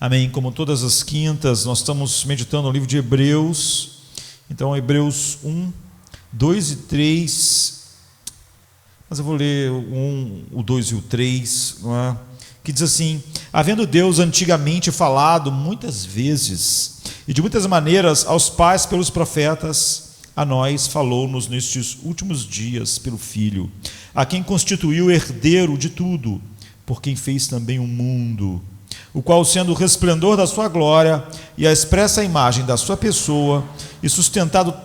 Amém. Como todas as quintas, nós estamos meditando no livro de Hebreus. Então, Hebreus 1, 2 e 3. Mas eu vou ler o 1, o 2 e o 3, não é? Que diz assim: havendo Deus antigamente falado muitas vezes e de muitas maneiras aos pais pelos profetas, a nós falou-nos nestes últimos dias pelo Filho, a quem constituiu herdeiro de tudo, por quem fez também o mundo, o qual, sendo o resplendor da sua glória e a expressa imagem da sua pessoa, e sustentando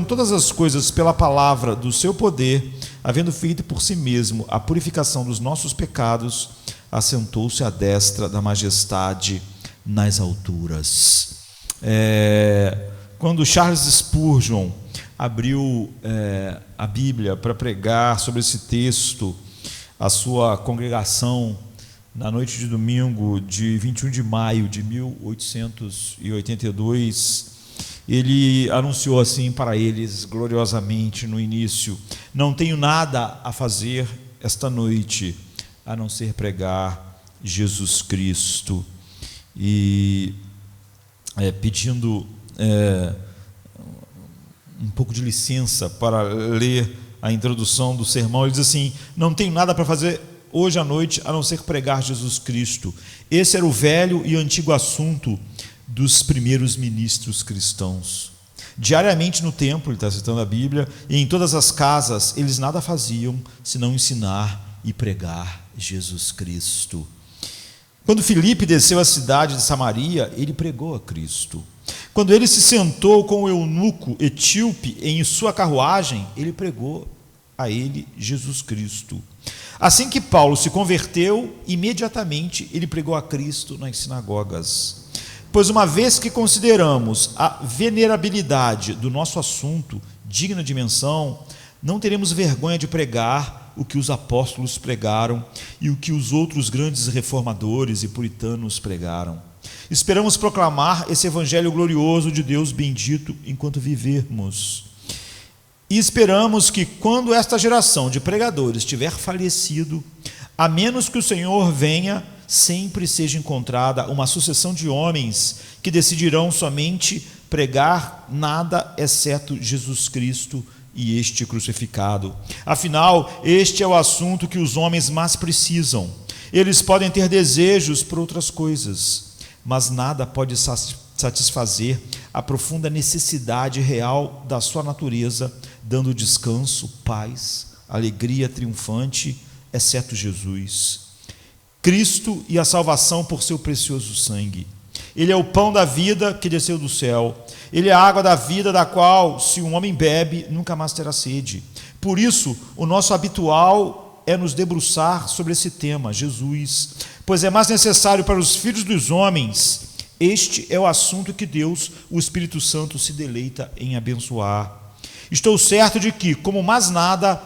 todas as coisas pela palavra do seu poder, havendo feito por si mesmo a purificação dos nossos pecados, assentou-se à destra da majestade nas alturas. Quando Charles Spurgeon abriu a Bíblia para pregar sobre esse texto, a sua congregação, na noite de domingo de 21 de maio de 1882, ele anunciou assim para eles, gloriosamente, no início: não tenho nada a fazer esta noite, a não ser pregar Jesus Cristo. E pedindo um pouco de licença para ler a introdução do sermão, ele diz assim: não tenho nada para fazer hoje à noite a não ser pregar Jesus Cristo. Esse era o velho e antigo assunto dos primeiros ministros cristãos. Diariamente no templo, ele está citando a Bíblia, e em todas as casas, eles nada faziam senão ensinar e pregar Jesus Cristo. Quando Filipe desceu à cidade de Samaria, ele pregou a Cristo. Quando ele se sentou com o eunuco etíope em sua carruagem, ele pregou a ele Jesus Cristo. Assim que Paulo se converteu, imediatamente ele pregou a Cristo nas sinagogas. Pois uma vez que consideramos a venerabilidade do nosso assunto digna de menção, não teremos vergonha de pregar o que os apóstolos pregaram e o que os outros grandes reformadores e puritanos pregaram. Esperamos proclamar esse evangelho glorioso de Deus bendito enquanto vivermos. E esperamos que, quando esta geração de pregadores tiver falecido, a menos que o Senhor venha, sempre seja encontrada uma sucessão de homens que decidirão somente pregar nada exceto Jesus Cristo e este crucificado. Afinal, este é o assunto que os homens mais precisam. Eles podem ter desejos por outras coisas, mas nada pode satisfazer a profunda necessidade real da sua natureza, dando descanso, paz, alegria triunfante, exceto Jesus. Cristo e a salvação por seu precioso sangue. Ele é o pão da vida que desceu do céu. Ele é a água da vida, da qual, se um homem bebe, nunca mais terá sede. Por isso, o nosso habitual é nos debruçar sobre esse tema, Jesus, pois é mais necessário para os filhos dos homens. Este é o assunto que Deus, o Espírito Santo, se deleita em abençoar. Estou certo de que, como mais nada,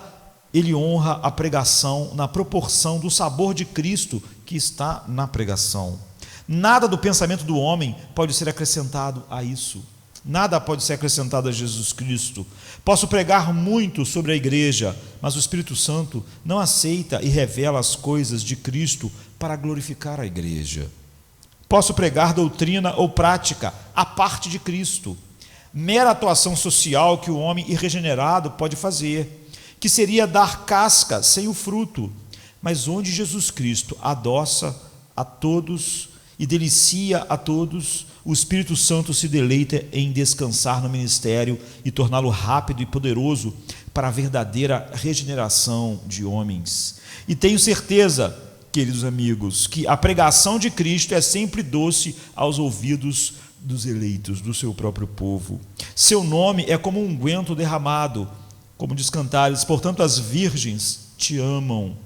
ele honra a pregação na proporção do sabor de Cristo que está na pregação. Nada do pensamento do homem pode ser acrescentado a isso. Nada pode ser acrescentado a Jesus Cristo. Posso pregar muito sobre a igreja, mas o Espírito Santo não aceita e revela as coisas de Cristo para glorificar a igreja. Posso pregar doutrina ou prática à parte de Cristo, mera atuação social que o homem irregenerado pode fazer, que seria dar casca sem o fruto, mas onde Jesus Cristo adoça a todos e delicia a todos, o Espírito Santo se deleita em descansar no ministério e torná-lo rápido e poderoso para a verdadeira regeneração de homens. E tenho certeza, queridos amigos, que a pregação de Cristo é sempre doce aos ouvidos dos eleitos, do seu próprio povo. Seu nome é como um unguento derramado, como diz Cantares, portanto as virgens te amam.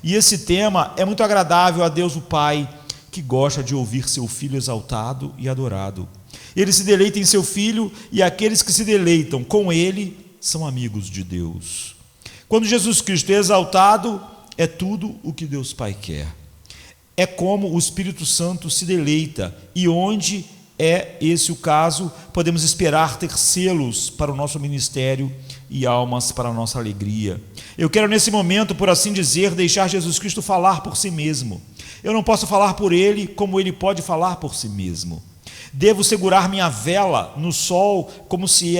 E esse tema é muito agradável a Deus o Pai, que gosta de ouvir seu Filho exaltado e adorado. Ele se deleita em seu Filho, e aqueles que se deleitam com ele são amigos de Deus. Quando Jesus Cristo é exaltado, é tudo o que Deus Pai quer. É como o Espírito Santo se deleita, e onde é esse o caso, podemos esperar ter selos para o nosso ministério e almas para a nossa alegria. Eu quero nesse momento, por assim dizer, deixar Jesus Cristo falar por si mesmo. Eu não posso falar por ele como ele pode falar por si mesmo. Devo segurar minha vela no sol como se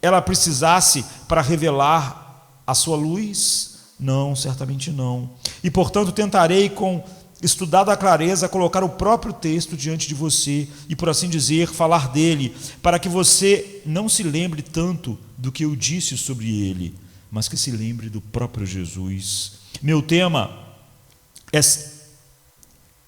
ela precisasse para revelar a sua luz? Não, certamente não. E, portanto, tentarei com estudada clareza colocar o próprio texto diante de você e, por assim dizer, falar dele, para que você não se lembre tanto do que eu disse sobre ele, mas que se lembre do próprio Jesus. Meu tema é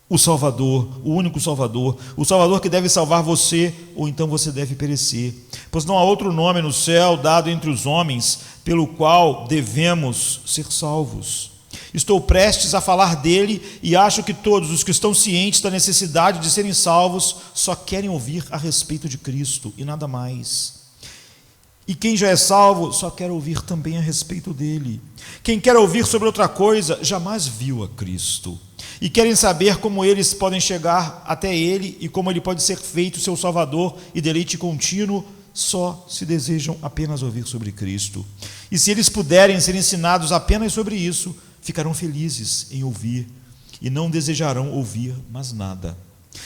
o Salvador, o único Salvador, o Salvador que deve salvar você, ou então você deve perecer, pois não há outro nome no céu dado entre os homens pelo qual devemos ser salvos. Estou prestes a falar dele e acho que todos os que estão cientes da necessidade de serem salvos só querem ouvir a respeito de Cristo e nada mais. E quem já é salvo só quer ouvir também a respeito dele. Quem quer ouvir sobre outra coisa jamais viu a Cristo. E querem saber como eles podem chegar até ele e como ele pode ser feito seu Salvador e deleite contínuo, só se desejam apenas ouvir sobre Cristo. E se eles puderem ser ensinados apenas sobre isso, ficarão felizes em ouvir e não desejarão ouvir mais nada.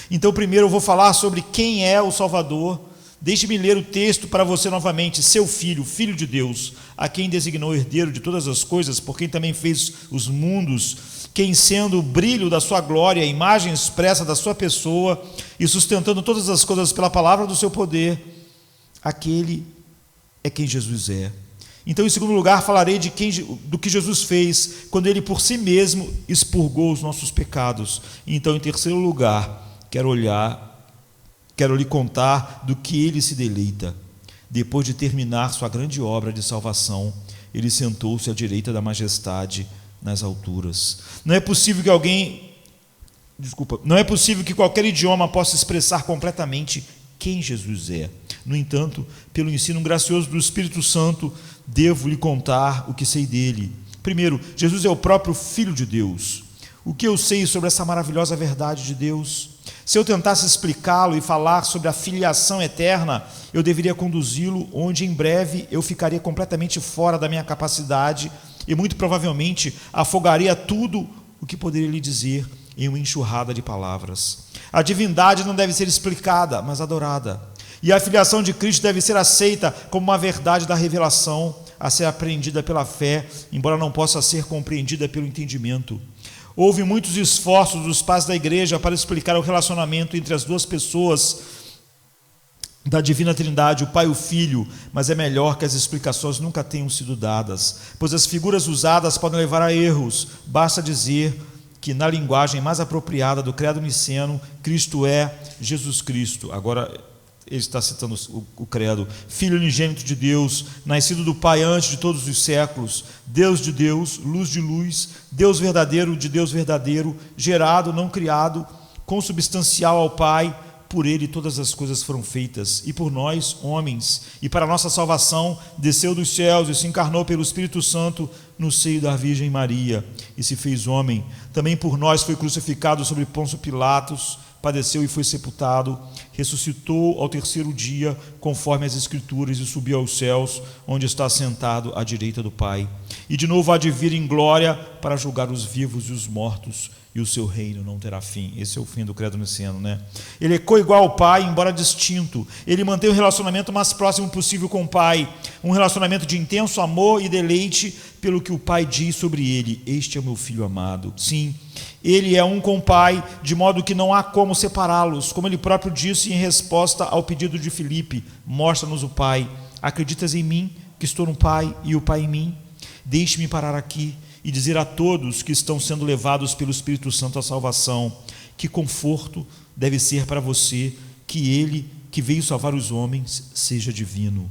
Então, primeiro eu vou falar sobre quem é o Salvador. Deixe-me ler o texto para você novamente. Seu filho, filho de Deus, a quem designou herdeiro de todas as coisas, por quem também fez os mundos, quem sendo o brilho da sua glória, a imagem expressa da sua pessoa, e sustentando todas as coisas pela palavra do seu poder, aquele é quem Jesus é. Então, em segundo lugar, falarei do que Jesus fez, quando ele por si mesmo expurgou os nossos pecados. Então, em terceiro lugar, quero lhe contar do que ele se deleita. Depois de terminar sua grande obra de salvação, ele sentou-se à direita da majestade nas alturas. Não é possível que qualquer idioma possa expressar completamente quem Jesus é. No entanto, pelo ensino gracioso do Espírito Santo, devo lhe contar o que sei dele. Primeiro, Jesus é o próprio Filho de Deus. O que eu sei sobre essa maravilhosa verdade de Deus? Se eu tentasse explicá-lo e falar sobre a filiação eterna, eu deveria conduzi-lo onde em breve eu ficaria completamente fora da minha capacidade e muito provavelmente afogaria tudo o que poderia lhe dizer em uma enxurrada de palavras. A divindade não deve ser explicada, mas adorada. E a filiação de Cristo deve ser aceita como uma verdade da revelação, a ser apreendida pela fé, embora não possa ser compreendida pelo entendimento. Houve muitos esforços dos pais da igreja para explicar o relacionamento entre as duas pessoas da Divina Trindade, o Pai e o Filho, mas é melhor que as explicações nunca tenham sido dadas, pois as figuras usadas podem levar a erros. Basta dizer que na linguagem mais apropriada do credo niceno, Cristo é Jesus Cristo. Agora ele está citando o credo: Filho unigênito de Deus, nascido do Pai antes de todos os séculos, Deus de Deus, luz de luz, Deus verdadeiro de Deus verdadeiro, gerado, não criado, consubstancial ao Pai. Por ele todas as coisas foram feitas, e por nós, homens, e para a nossa salvação, desceu dos céus e se encarnou pelo Espírito Santo no seio da Virgem Maria, e se fez homem. Também por nós foi crucificado sobre Pôncio Pilatos, padeceu e foi sepultado, ressuscitou ao terceiro dia, conforme as Escrituras, e subiu aos céus, onde está sentado à direita do Pai. E de novo há de vir em glória para julgar os vivos e os mortos, e o seu reino não terá fim. Esse é o fim do credo niceno, né? Ele é coigual ao Pai, embora distinto. Ele mantém o relacionamento mais próximo possível com o Pai, um relacionamento de intenso amor e deleite pelo que o Pai diz sobre ele: este é o meu Filho amado. Sim, ele é um com o Pai, de modo que não há como separá-los. Como ele próprio disse em resposta ao pedido de Filipe: mostra-nos o Pai. Acreditas em mim, que estou no Pai e o Pai em mim? Deixe-me parar aqui e dizer a todos que estão sendo levados pelo Espírito Santo à salvação, que conforto deve ser para você que ele, que veio salvar os homens, seja divino.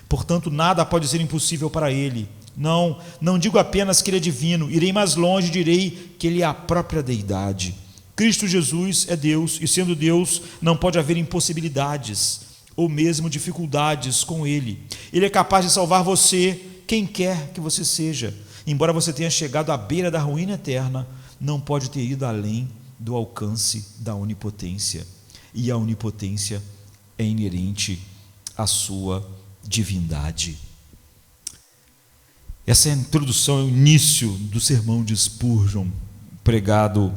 Portanto, nada pode ser impossível para ele. Não digo apenas que ele é divino, irei mais longe e direi que ele é a própria deidade. Cristo Jesus é Deus, e sendo Deus, não pode haver impossibilidades, ou mesmo dificuldades com ele. Ele é capaz de salvar você, quem quer que você seja. Embora você tenha chegado à beira da ruína eterna, não pode ter ido além do alcance da onipotência. E a onipotência é inerente à sua divindade. Essa é a introdução, é o início do sermão de Spurgeon, pregado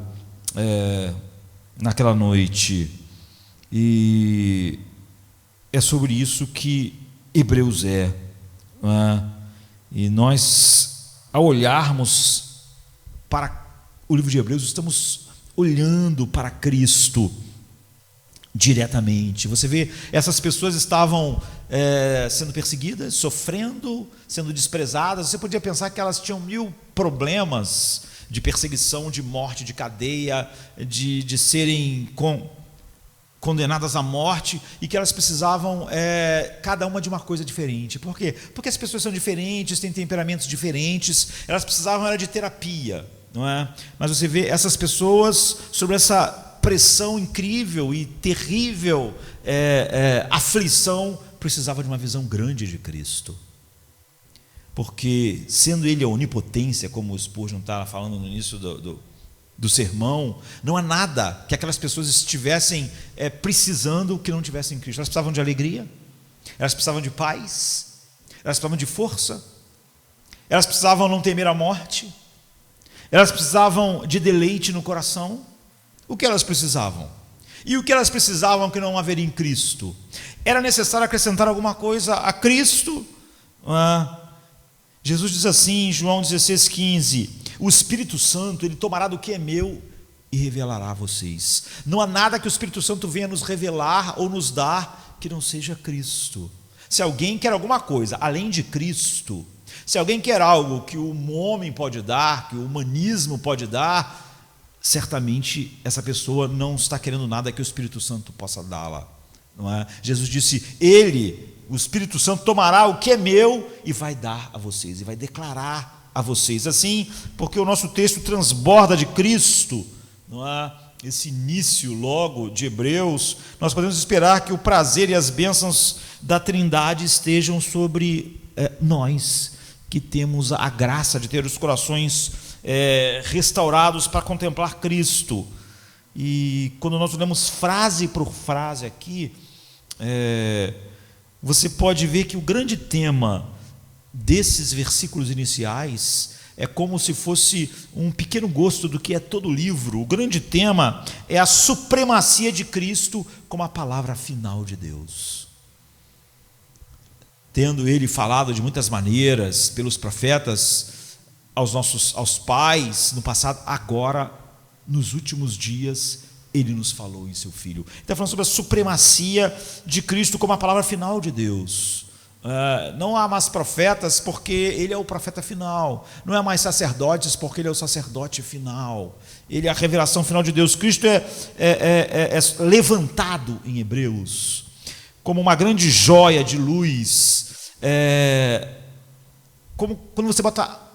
naquela noite. E é sobre isso que Hebreus é, não é? E nós, ao olharmos para o livro de Hebreus, estamos olhando para Cristo diretamente. Você vê, essas pessoas estavam sendo perseguidas, sofrendo, sendo desprezadas. Você podia pensar que elas tinham 1000 problemas de perseguição, de morte, de cadeia, de serem condenadas à morte, e que elas precisavam, cada uma de uma coisa diferente. Por quê? Porque as pessoas são diferentes, têm temperamentos diferentes, elas precisavam era de terapia, não é? Mas você vê essas pessoas sobre essa pressão incrível e terrível aflição, precisavam de uma visão grande de Cristo. Porque, sendo Ele a onipotência, como o Spurgeon está falando no início do sermão, não há nada que aquelas pessoas estivessem precisando que não tivessem em Cristo. Elas precisavam de alegria, elas precisavam de paz, elas precisavam de força, elas precisavam não temer a morte, elas precisavam de deleite no coração. O que elas precisavam? E o que elas precisavam que não haveria em Cristo? Era necessário acrescentar alguma coisa a Cristo? Jesus diz assim em João 16,15: o Espírito Santo, Ele tomará do que é meu e revelará a vocês. Não há nada que o Espírito Santo venha nos revelar ou nos dar que não seja Cristo. Se alguém quer alguma coisa além de Cristo, se alguém quer algo que o homem pode dar, que o humanismo pode dar, certamente essa pessoa não está querendo nada que o Espírito Santo possa dá-la, não é? Jesus disse: Ele, o Espírito Santo, tomará o que é meu e vai dar a vocês, e vai declarar a vocês. Assim, porque o nosso texto transborda de Cristo, não é? Esse início logo de Hebreus, nós podemos esperar que o prazer e as bênçãos da Trindade estejam sobre nós, que temos a graça de ter os corações restaurados para contemplar Cristo. E quando nós olhamos frase por frase aqui, você pode ver que o grande tema desses versículos iniciais é como se fosse um pequeno gosto do que é todo o livro. O grande tema é a supremacia de Cristo como a palavra final de Deus. Tendo Ele falado de muitas maneiras pelos profetas aos pais no passado, agora, nos últimos dias, Ele nos falou em seu Filho. Está falando sobre a supremacia de Cristo como a palavra final de Deus. Não há mais profetas porque Ele é o profeta final. Não há mais sacerdotes porque Ele é o sacerdote final. Ele é a revelação final de Deus. Cristo é levantado em Hebreus como uma grande joia de luz. Como quando você bota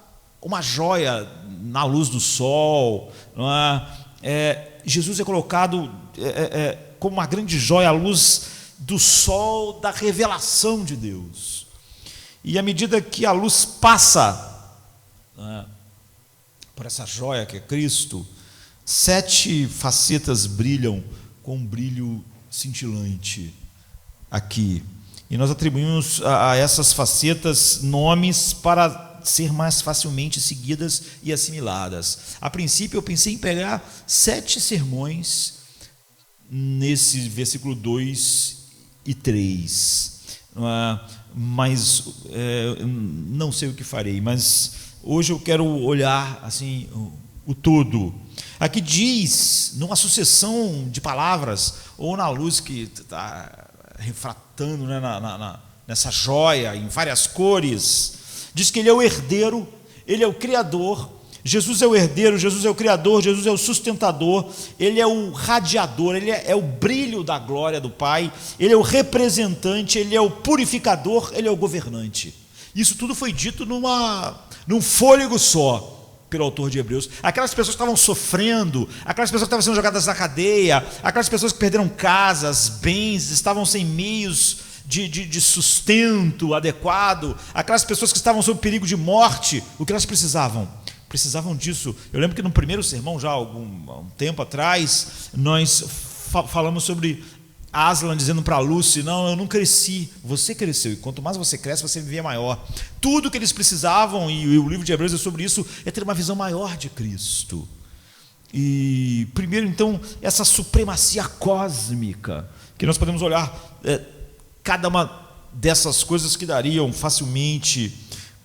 uma joia na luz do sol, não é? Jesus é colocado como uma grande joia à luz do sol da revelação de Deus. E à medida que a luz passa por essa joia que é Cristo, 7 facetas brilham com um brilho cintilante aqui. E nós atribuímos a essas facetas nomes para ser mais facilmente seguidas e assimiladas. A princípio eu pensei em pegar 7 sermões nesse versículo 2 e 3, mas não sei o que farei, mas hoje eu quero olhar assim o todo. Aqui diz, numa sucessão de palavras, ou na luz que está refratando, né, nessa joia em várias cores, diz que Ele é o herdeiro, Ele é o Criador. Jesus é o herdeiro, Jesus é o Criador, Jesus é o sustentador, Ele é o radiador, Ele é o brilho da glória do Pai, Ele é o representante, Ele é o purificador, Ele é o governante. Isso tudo foi dito num fôlego só pelo autor de Hebreus. Aquelas pessoas que estavam sofrendo, aquelas pessoas que estavam sendo jogadas na cadeia, aquelas pessoas que perderam casas, bens, estavam sem meios de sustento adequado, aquelas pessoas que estavam sob perigo de morte, o que elas precisavam? Precisavam disso. Eu lembro que no primeiro sermão, já há um tempo atrás, nós falamos sobre Aslan dizendo para Lucy: não, eu não cresci, você cresceu, e quanto mais você cresce, você vive maior. Tudo que eles precisavam, e o livro de Hebreus é sobre isso, é ter uma visão maior de Cristo. E primeiro, então, essa supremacia cósmica, que nós podemos olhar cada uma dessas coisas que dariam facilmente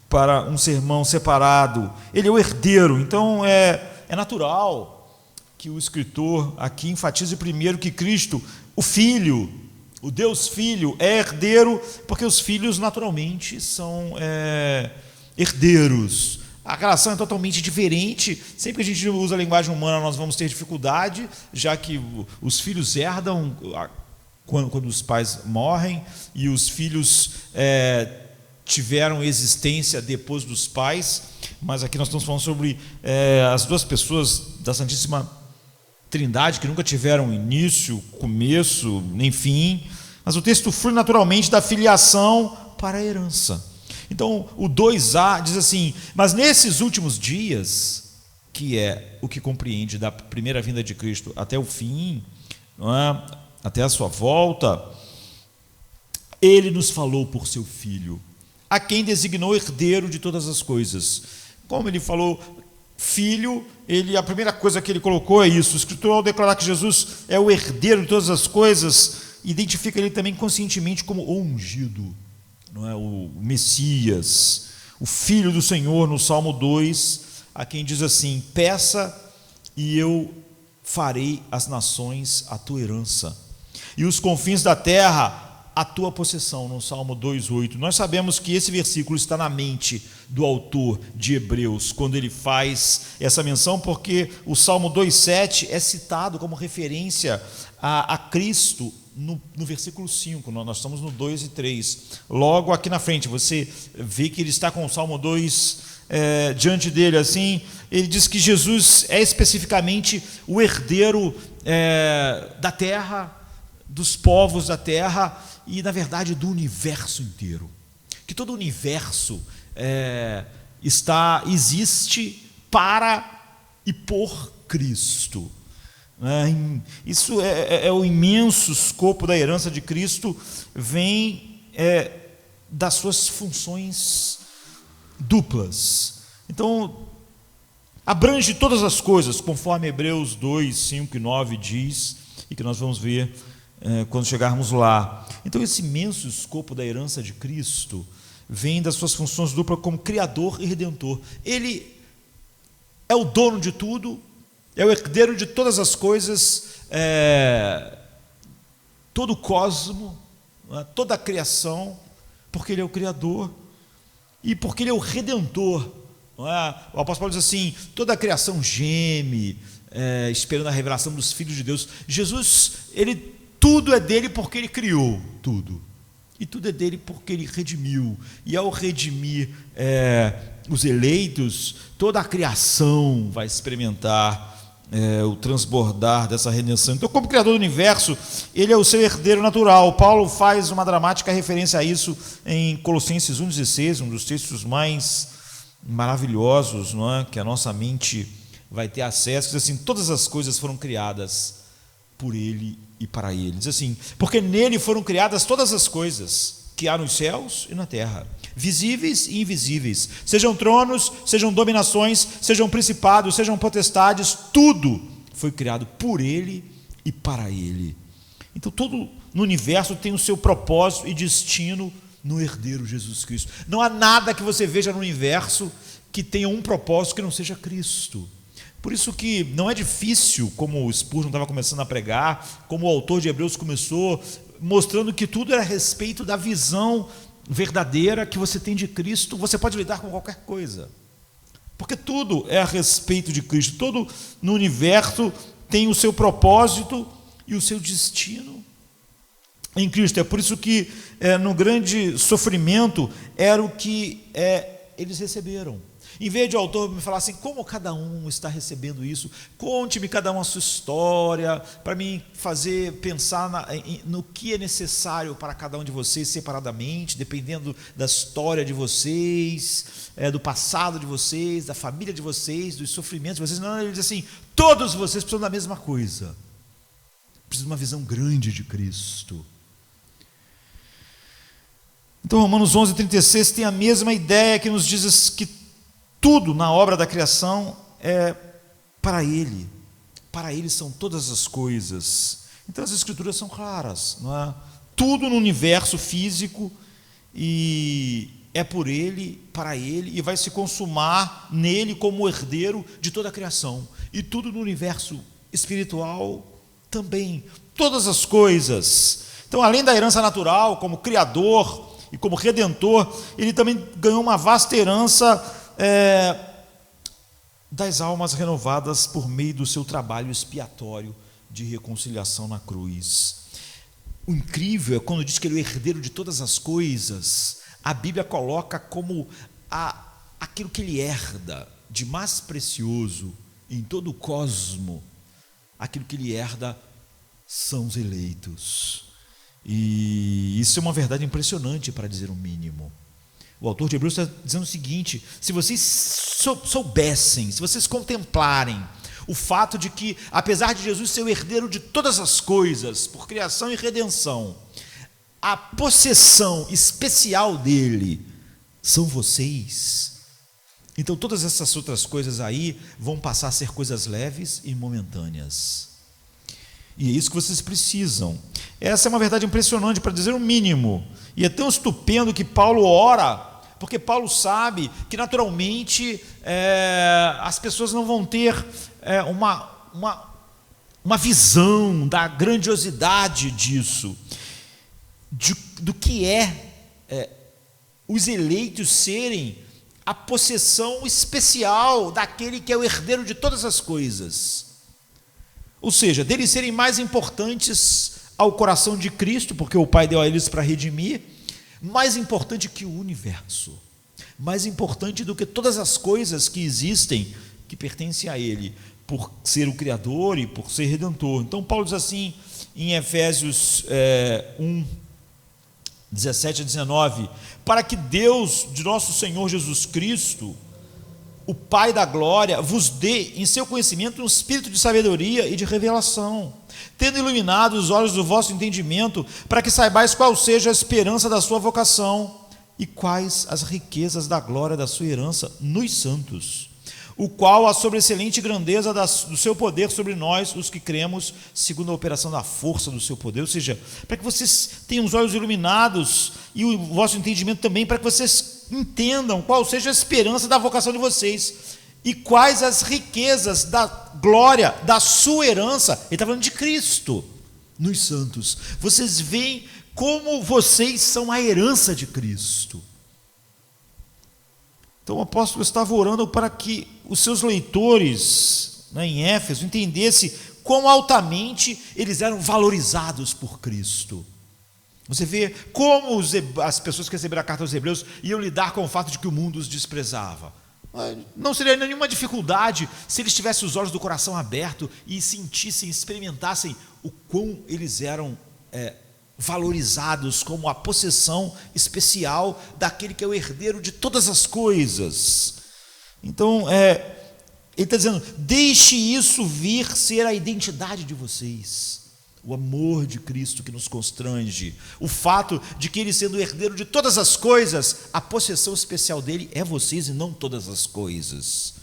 para um sermão separado. Ele é o herdeiro, então é natural que o escritor aqui enfatize primeiro que Cristo, o Filho, o Deus Filho, é herdeiro, porque os filhos naturalmente são herdeiros. A relação é totalmente diferente. Sempre que a gente usa a linguagem humana, nós vamos ter dificuldade, já que os filhos herdam quando os pais morrem, e os filhos tiveram existência depois dos pais. Mas aqui nós estamos falando sobre as duas pessoas da Santíssima Trindade, que nunca tiveram início, começo, nem fim. Mas o texto flui naturalmente da filiação para a herança. Então, o 2a diz assim: mas nesses últimos dias, que é o que compreende da primeira vinda de Cristo até o fim, não é? Até a sua volta, ele nos falou por seu Filho, a quem designou herdeiro de todas as coisas. Como ele falou Filho, a primeira coisa que ele colocou é isso. O escritor, ao declarar que Jesus é o herdeiro de todas as coisas, identifica ele também conscientemente como o ungido, não é? O Messias, o Filho do Senhor, no Salmo 2, a quem diz assim: peça e eu farei as nações a tua herança, e os confins da terra a tua possessão, no Salmo 2,8. Nós sabemos que esse versículo está na mente do autor de Hebreus, quando ele faz essa menção, porque o Salmo 2,7 é citado como referência a Cristo no versículo 5, nós estamos no 2 e 3. Logo aqui na frente, você vê que ele está com o Salmo 2 diante dele, assim. Ele diz que Jesus é especificamente o herdeiro da terra, dos povos da terra e, na verdade, do universo inteiro. Que todo o universo existe para e por Cristo. Isso é o imenso escopo da herança de Cristo, vem das suas funções duplas. Então, abrange todas as coisas, conforme Hebreus 2, 5 e 9 diz, e que nós vamos ver quando chegarmos lá. Então, esse imenso escopo da herança de Cristo vem das suas funções duplas como Criador e Redentor. Ele é o dono de tudo, é o herdeiro de todas as coisas, todo o cosmo, toda a criação, porque Ele é o Criador e porque Ele é o Redentor. Não é? O apóstolo Paulo diz assim: toda a criação geme, esperando a revelação dos filhos de Deus. Jesus, tudo é dele porque Ele criou tudo, e tudo é dele porque Ele redimiu, e ao redimir os eleitos, toda a criação vai experimentar o transbordar dessa redenção. Então, como Criador do universo, Ele é o seu herdeiro natural. Paulo faz uma dramática referência a isso em Colossenses 1,16, um dos textos mais maravilhosos, não é? Que a nossa mente vai ter acesso. Diz assim: todas as coisas foram criadas por Ele e para Ele. Diz assim: porque nele foram criadas todas as coisas que há nos céus e na terra, visíveis e invisíveis, sejam tronos, sejam dominações, sejam principados, sejam potestades, tudo foi criado por Ele e para Ele. Então, tudo no universo tem o seu propósito e destino no herdeiro Jesus Cristo. Não há nada que você veja no universo que tenha um propósito que não seja Cristo. Por isso que não é difícil, como o Spurgeon estava começando a pregar, como o autor de Hebreus começou, mostrando que tudo era a respeito da visão verdadeira que você tem de Cristo. Você pode lidar com qualquer coisa, porque tudo é a respeito de Cristo. Todo no universo tem o seu propósito e o seu destino em Cristo. É por isso que no grande sofrimento era o que eles receberam. Em vez de o autor me falar assim: como cada um está recebendo isso, conte-me cada um a sua história, para me fazer pensar no que é necessário para cada um de vocês separadamente, dependendo da história de vocês, do passado de vocês, da família de vocês, dos sofrimentos de vocês. Não, ele diz assim: todos vocês precisam da mesma coisa, precisam de uma visão grande de Cristo. Então, Romanos 11:36 tem a mesma ideia, que nos diz que tudo na obra da criação é para Ele. para Ele são todas as coisas. Então as Escrituras são claras, não é? Tudo no universo físico e é por Ele, para Ele, e vai se consumar nele como herdeiro de toda a criação. E tudo no universo espiritual também, todas as coisas. Então, além da herança natural, como Criador e como Redentor, Ele também ganhou uma vasta herança das almas renovadas por meio do seu trabalho expiatório de reconciliação na cruz. O incrível é quando diz que Ele é o herdeiro de todas as coisas, a Bíblia coloca como aquilo que Ele herda de mais precioso em todo o cosmo, aquilo que Ele herda são os eleitos. E isso é uma verdade impressionante, para dizer o mínimo. O autor de Hebreus está dizendo o seguinte: se vocês soubessem, se vocês contemplarem o fato de que, apesar de Jesus ser o herdeiro de todas as coisas, por criação e redenção, a possessão especial dele são vocês, então todas essas outras coisas aí vão passar a ser coisas leves e momentâneas. E é isso que vocês precisam. Essa é uma verdade impressionante, para dizer o mínimo. E é tão estupendo que Paulo ora, porque Paulo sabe que naturalmente as pessoas não vão ter uma visão da grandiosidade disso, do que os eleitos serem a possessão especial daquele que é o herdeiro de todas as coisas. Ou seja, deles serem mais importantes ao coração de Cristo, porque o Pai deu a eles para redimir, mais importante que o universo, mais importante do que todas as coisas que existem, que pertencem a Ele, por ser o Criador e por ser Redentor. Então Paulo diz assim em Efésios 1, 17 a 19, para que Deus de nosso Senhor Jesus Cristo, o Pai da glória, vos dê em seu conhecimento um espírito de sabedoria e de revelação, tendo iluminado os olhos do vosso entendimento, para que saibais qual seja a esperança da sua vocação e quais as riquezas da glória da sua herança nos santos, o qual a sobreexcelente grandeza do seu poder sobre nós, os que cremos, segundo a operação da força do seu poder. Ou seja, para que vocês tenham os olhos iluminados e o vosso entendimento também, para que vocês entendam qual seja a esperança da vocação de vocês e quais as riquezas da glória da sua herança. Ele está falando de Cristo nos santos. Vocês veem como vocês são a herança de Cristo. Então o apóstolo estava orando para que os seus leitores, em Éfeso, entendessem quão altamente eles eram valorizados por Cristo. Você vê como as pessoas que receberam a carta aos Hebreus iam lidar com o fato de que o mundo os desprezava. Não seria nenhuma dificuldade se eles tivessem os olhos do coração aberto e sentissem, experimentassem o quão eles eram valorizados como a possessão especial daquele que é o herdeiro de todas as coisas. Então, ele está dizendo: deixe isso vir ser a identidade de vocês, o amor de Cristo que nos constrange, o fato de que Ele, sendo o herdeiro de todas as coisas, a possessão especial dele é vocês e não todas as coisas.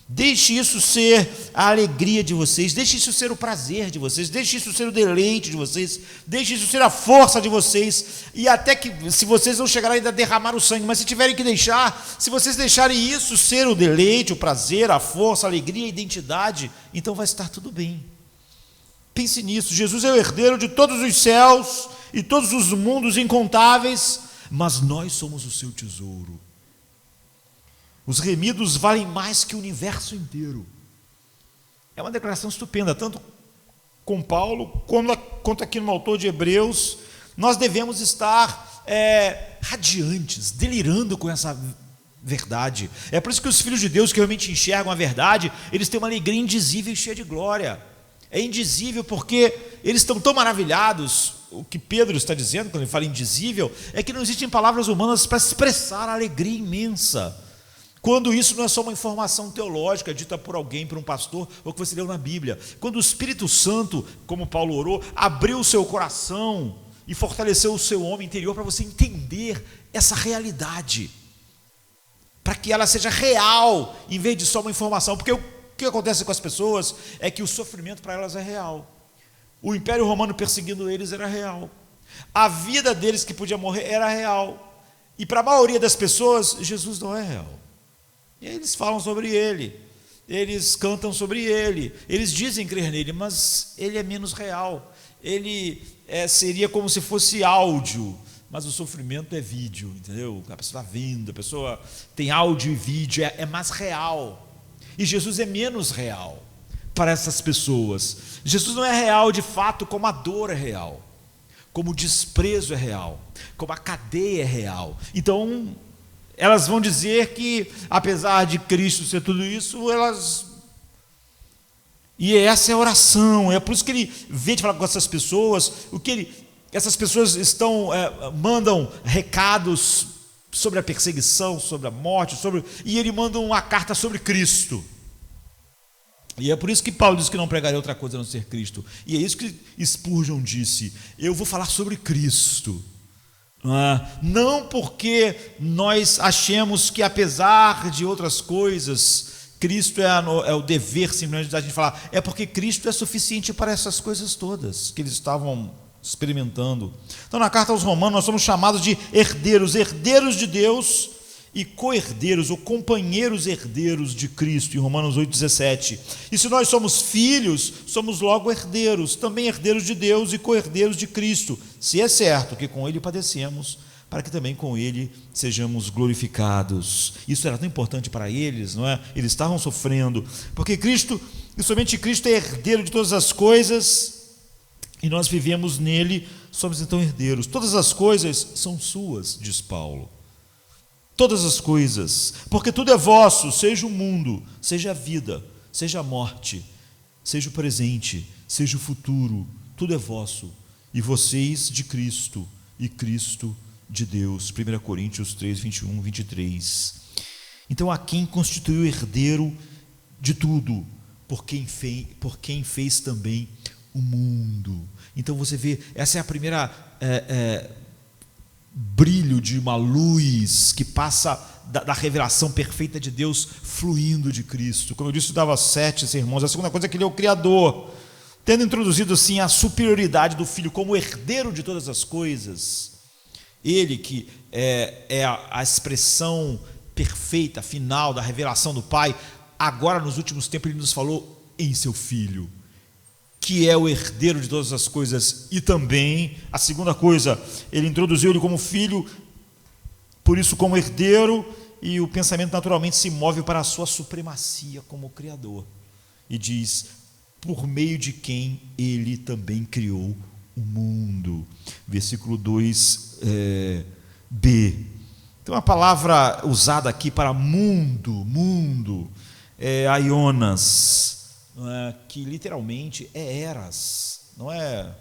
Deixe isso ser a alegria de vocês, deixe isso ser o prazer de vocês, deixe isso ser o deleite de vocês, deixe isso ser a força de vocês, e até que, se vocês não chegarem ainda a derramar o sangue, mas se tiverem que deixar, se vocês deixarem isso ser o deleite, o prazer, a força, a alegria, a identidade, então vai estar tudo bem. Pense nisso. Jesus é o herdeiro de todos os céus e todos os mundos incontáveis, mas nós somos o seu tesouro. Os remidos valem mais que o universo inteiro. É uma declaração estupenda, tanto com Paulo, quanto aqui no autor de Hebreus. Nós devemos estar radiantes, delirando com essa verdade. É por isso que os filhos de Deus que realmente enxergam a verdade, eles têm uma alegria indizível e cheia de glória. É indizível porque eles estão tão maravilhados. O que Pedro está dizendo, quando ele fala indizível, é que não existem palavras humanas para expressar a alegria imensa, quando isso não é só uma informação teológica dita por alguém, por um pastor, ou que você leu na Bíblia. Quando o Espírito Santo, como Paulo orou, abriu o seu coração e fortaleceu o seu homem interior para você entender essa realidade, para que ela seja real, em vez de só uma informação. Porque que acontece com as pessoas é que o sofrimento para elas é real. O Império Romano perseguindo eles era real. A vida deles que podia morrer era real. E para a maioria das pessoas, Jesus não é real. E aí eles falam sobre ele, eles cantam sobre ele, eles dizem crer nele, mas ele é menos real. Ele seria como se fosse áudio, mas o sofrimento é vídeo, entendeu? A pessoa está vendo, a pessoa tem áudio e vídeo, é mais real. E Jesus é menos real para essas pessoas. Jesus não é real de fato como a dor é real, como o desprezo é real, como a cadeia é real. Então, elas vão dizer que, apesar de Cristo ser tudo isso, elas... E essa é a oração, é por isso que ele vem de falar com essas pessoas, essas pessoas mandam recados sobre a perseguição, sobre a morte, e ele manda uma carta sobre Cristo. E é por isso que Paulo diz que não pregaria outra coisa a não ser Cristo. E é isso que Spurgeon disse: eu vou falar sobre Cristo. Não porque nós achemos que, apesar de outras coisas, Cristo é o dever simplesmente da gente falar, é porque Cristo é suficiente para essas coisas todas que eles estavam experimentando. Então, na carta aos Romanos, nós somos chamados de herdeiros de Deus e co-herdeiros ou companheiros herdeiros de Cristo, em Romanos 8,17. E se nós somos filhos, somos logo herdeiros, também herdeiros de Deus e co-herdeiros de Cristo, se é certo que com ele padecemos, para que também com ele sejamos glorificados. Isso era tão importante para eles, não é? Eles estavam sofrendo, porque Cristo, e somente Cristo é herdeiro de todas as coisas, e nós vivemos nele, somos então herdeiros. Todas as coisas são suas, diz Paulo. Todas as coisas, porque tudo é vosso, seja o mundo, seja a vida, seja a morte, seja o presente, seja o futuro, tudo é vosso, e vocês de Cristo, e Cristo de Deus. 1 Coríntios 3, 21, 23. Então, a quem constituiu herdeiro de tudo, por quem fez também o mundo. Então você vê, essa é a primeira brilho de uma luz que passa da revelação perfeita de Deus fluindo de Cristo. Como eu disse, eu dava 7 sermões. A segunda coisa é que ele é o Criador, tendo introduzido assim a superioridade do Filho como herdeiro de todas as coisas. Ele que é a expressão perfeita, final da revelação do Pai, agora nos últimos tempos ele nos falou em seu Filho, que é o herdeiro de todas as coisas. E também, a segunda coisa, ele introduziu ele como filho, por isso como herdeiro, e o pensamento naturalmente se move para a sua supremacia como Criador. E diz, por meio de quem ele também criou o mundo. Versículo 2b. Então a palavra usada aqui para mundo, é aionas, que literalmente é eras, não é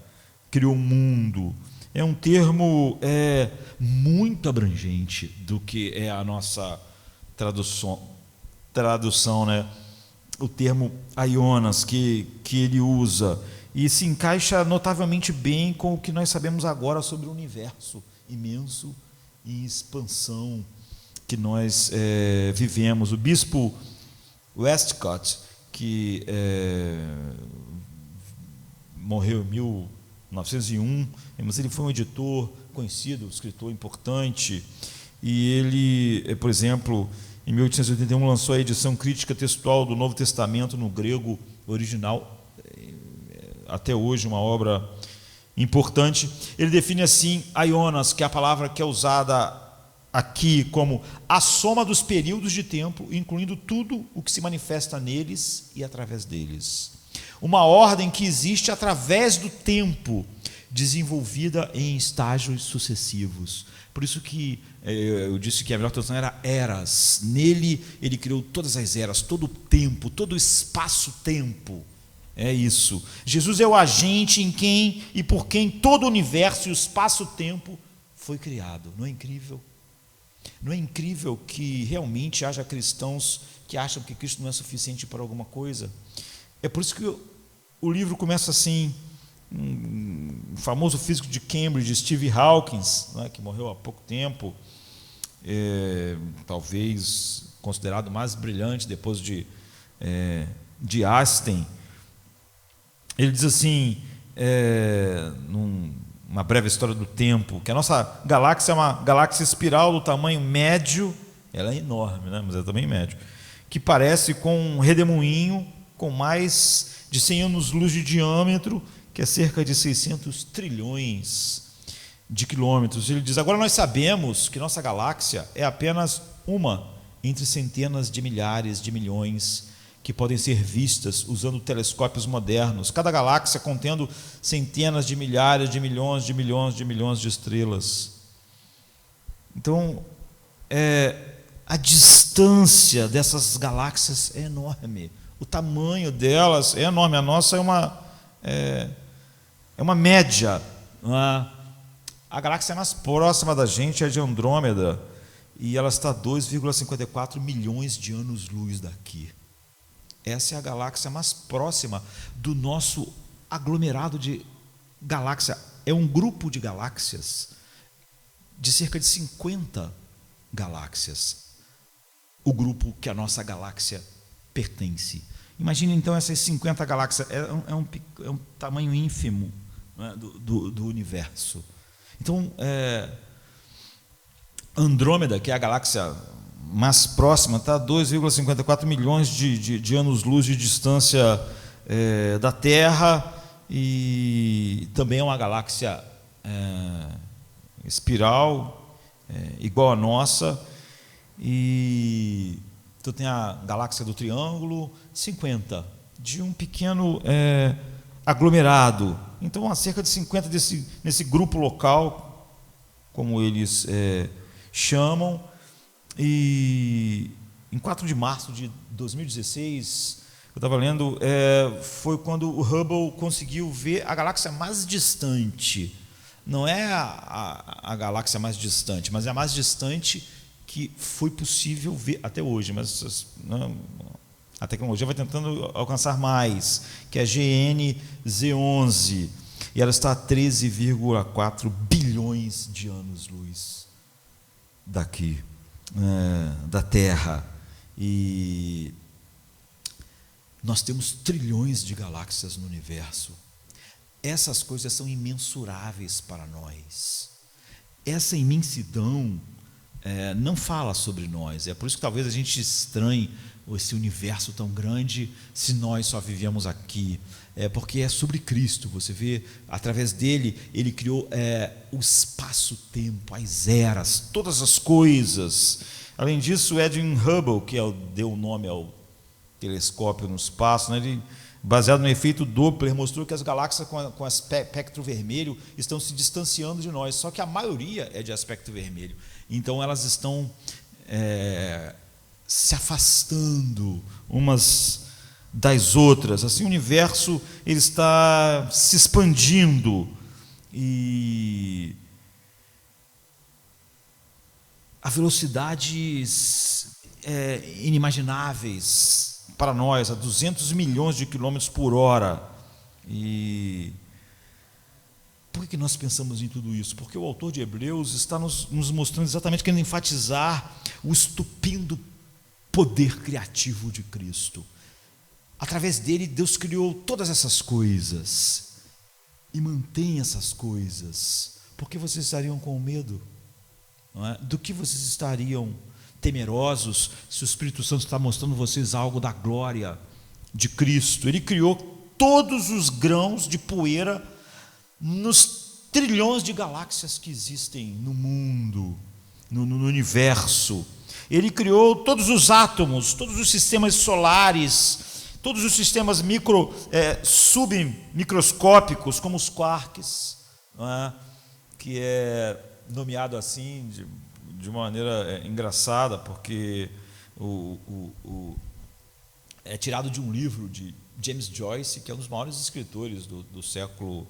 criou um mundo, é um termo muito abrangente do que é a nossa tradução, né? O termo aionas que ele usa, e se encaixa notavelmente bem com o que nós sabemos agora sobre o universo imenso e em expansão que nós vivemos. O bispo Westcott, que morreu em 1901, mas ele foi um editor conhecido, um escritor importante, e ele, por exemplo, em 1881 lançou a edição crítica textual do Novo Testamento no grego original, até hoje uma obra importante. Ele define assim aionas, que é a palavra que é usada aqui como a soma dos períodos de tempo, incluindo tudo o que se manifesta neles e através deles. Uma ordem que existe através do tempo, desenvolvida em estágios sucessivos. Por isso que eu disse que a melhor tradução era eras. Nele ele criou todas as eras, todo o tempo, todo o espaço-tempo. É isso. Jesus é o agente em quem e por quem todo o universo e o espaço-tempo foi criado. Não é incrível? Não é incrível que realmente haja cristãos que acham que Cristo não é suficiente para alguma coisa? É por isso que o livro começa assim. Um famoso físico de Cambridge, Steve Hawkins, né, que morreu há pouco tempo, talvez considerado mais brilhante depois de de Einstein, ele diz assim, numa breve história do tempo, que a nossa galáxia é uma galáxia espiral do tamanho médio, ela é enorme, né? Mas é também médio, que parece com um redemoinho com mais de 100 anos-luz de diâmetro, que é cerca de 600 trilhões de quilômetros. Ele diz, agora nós sabemos que nossa galáxia é apenas uma entre centenas de milhares de milhões que podem ser vistas usando telescópios modernos, cada galáxia contendo centenas de milhares de milhões de milhões de milhões de estrelas. Então, a distância dessas galáxias é enorme, o tamanho delas é enorme. A nossa é uma média. A galáxia mais próxima da gente é a de Andrômeda, e ela está a 2,54 milhões de anos-luz daqui. Essa é a galáxia mais próxima do nosso aglomerado de galáxia. É um grupo de galáxias de cerca de 50 galáxias, o grupo que a nossa galáxia pertence. Imagine então essas 50 galáxias, é um tamanho ínfimo, né, do universo. Então, Andrômeda, que é a galáxia mais próxima, está a 2,54 milhões de anos-luz de distância da Terra, e também é uma galáxia espiral, igual a nossa. E então tem a galáxia do Triângulo, 50, de um pequeno aglomerado. Então há cerca de 50 nesse grupo local, como eles chamam. E em 4 de março de 2016, eu estava lendo, foi quando o Hubble conseguiu ver a galáxia mais distante. Não é a galáxia mais distante, mas é a mais distante que foi possível ver até hoje. Mas a tecnologia vai tentando alcançar mais, que é a GN-Z11, e ela está a 13,4 bilhões de anos-luz daqui, da Terra. E nós temos trilhões de galáxias no universo. Essas coisas são imensuráveis para nós. Essa imensidão não fala sobre nós. É por isso que talvez a gente estranhe esse universo tão grande se nós só vivemos aqui. Porque é sobre Cristo. Você vê, através dele, ele criou o espaço-tempo, as eras, todas as coisas. Além disso, Edwin Hubble, que deu o nome ao telescópio no espaço, né, ele, baseado no efeito Doppler, mostrou que as galáxias com aspecto vermelho estão se distanciando de nós, só que a maioria é de aspecto vermelho. Então elas estão se afastando umas das outras. Assim, o universo ele está se expandindo, e a velocidades inimagináveis para nós, a 200 milhões de quilômetros por hora. E por que nós pensamos em tudo isso? Porque o autor de Hebreus está nos mostrando exatamente, querendo enfatizar o estupendo poder criativo de Cristo. Através dele, Deus criou todas essas coisas e mantém essas coisas. Por que vocês estariam com medo? Não é? Do que vocês estariam temerosos se o Espírito Santo está mostrando a vocês algo da glória de Cristo? Ele criou todos os grãos de poeira nos trilhões de galáxias que existem no mundo, no universo. Ele criou todos os átomos, todos os sistemas solares, todos os sistemas submicroscópicos, como os quarks, não é? Que é nomeado assim de uma maneira engraçada, porque é tirado de um livro de James Joyce, que é um dos maiores escritores do século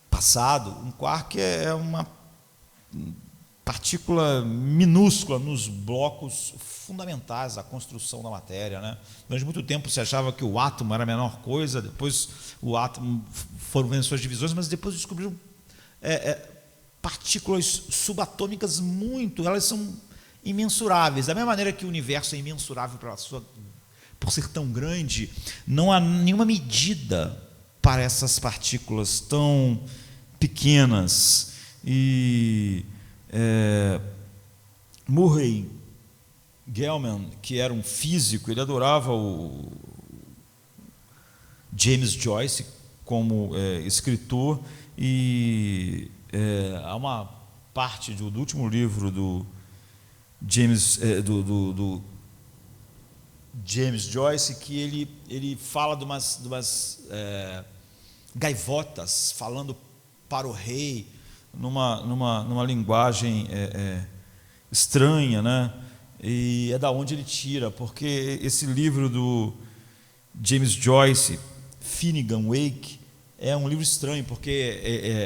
passado. Um quark é uma partícula minúscula nos blocos fundamentais da construção da matéria, né? Durante muito tempo se achava que o átomo era a menor coisa, depois o átomo foram vendo suas divisões, mas depois descobriram partículas subatômicas elas são imensuráveis. Da mesma maneira que o universo é imensurável por ser tão grande, não há nenhuma medida para essas partículas tão pequenas. E Murray Gell-Mann, que era um físico, ele adorava o James Joyce como escritor, e há uma parte do último livro do James James Joyce que ele fala de umas gaivotas falando para o rei numa linguagem estranha, né? E é da onde ele tira, porque esse livro do James Joyce, Finnegan Wake, é um livro estranho, porque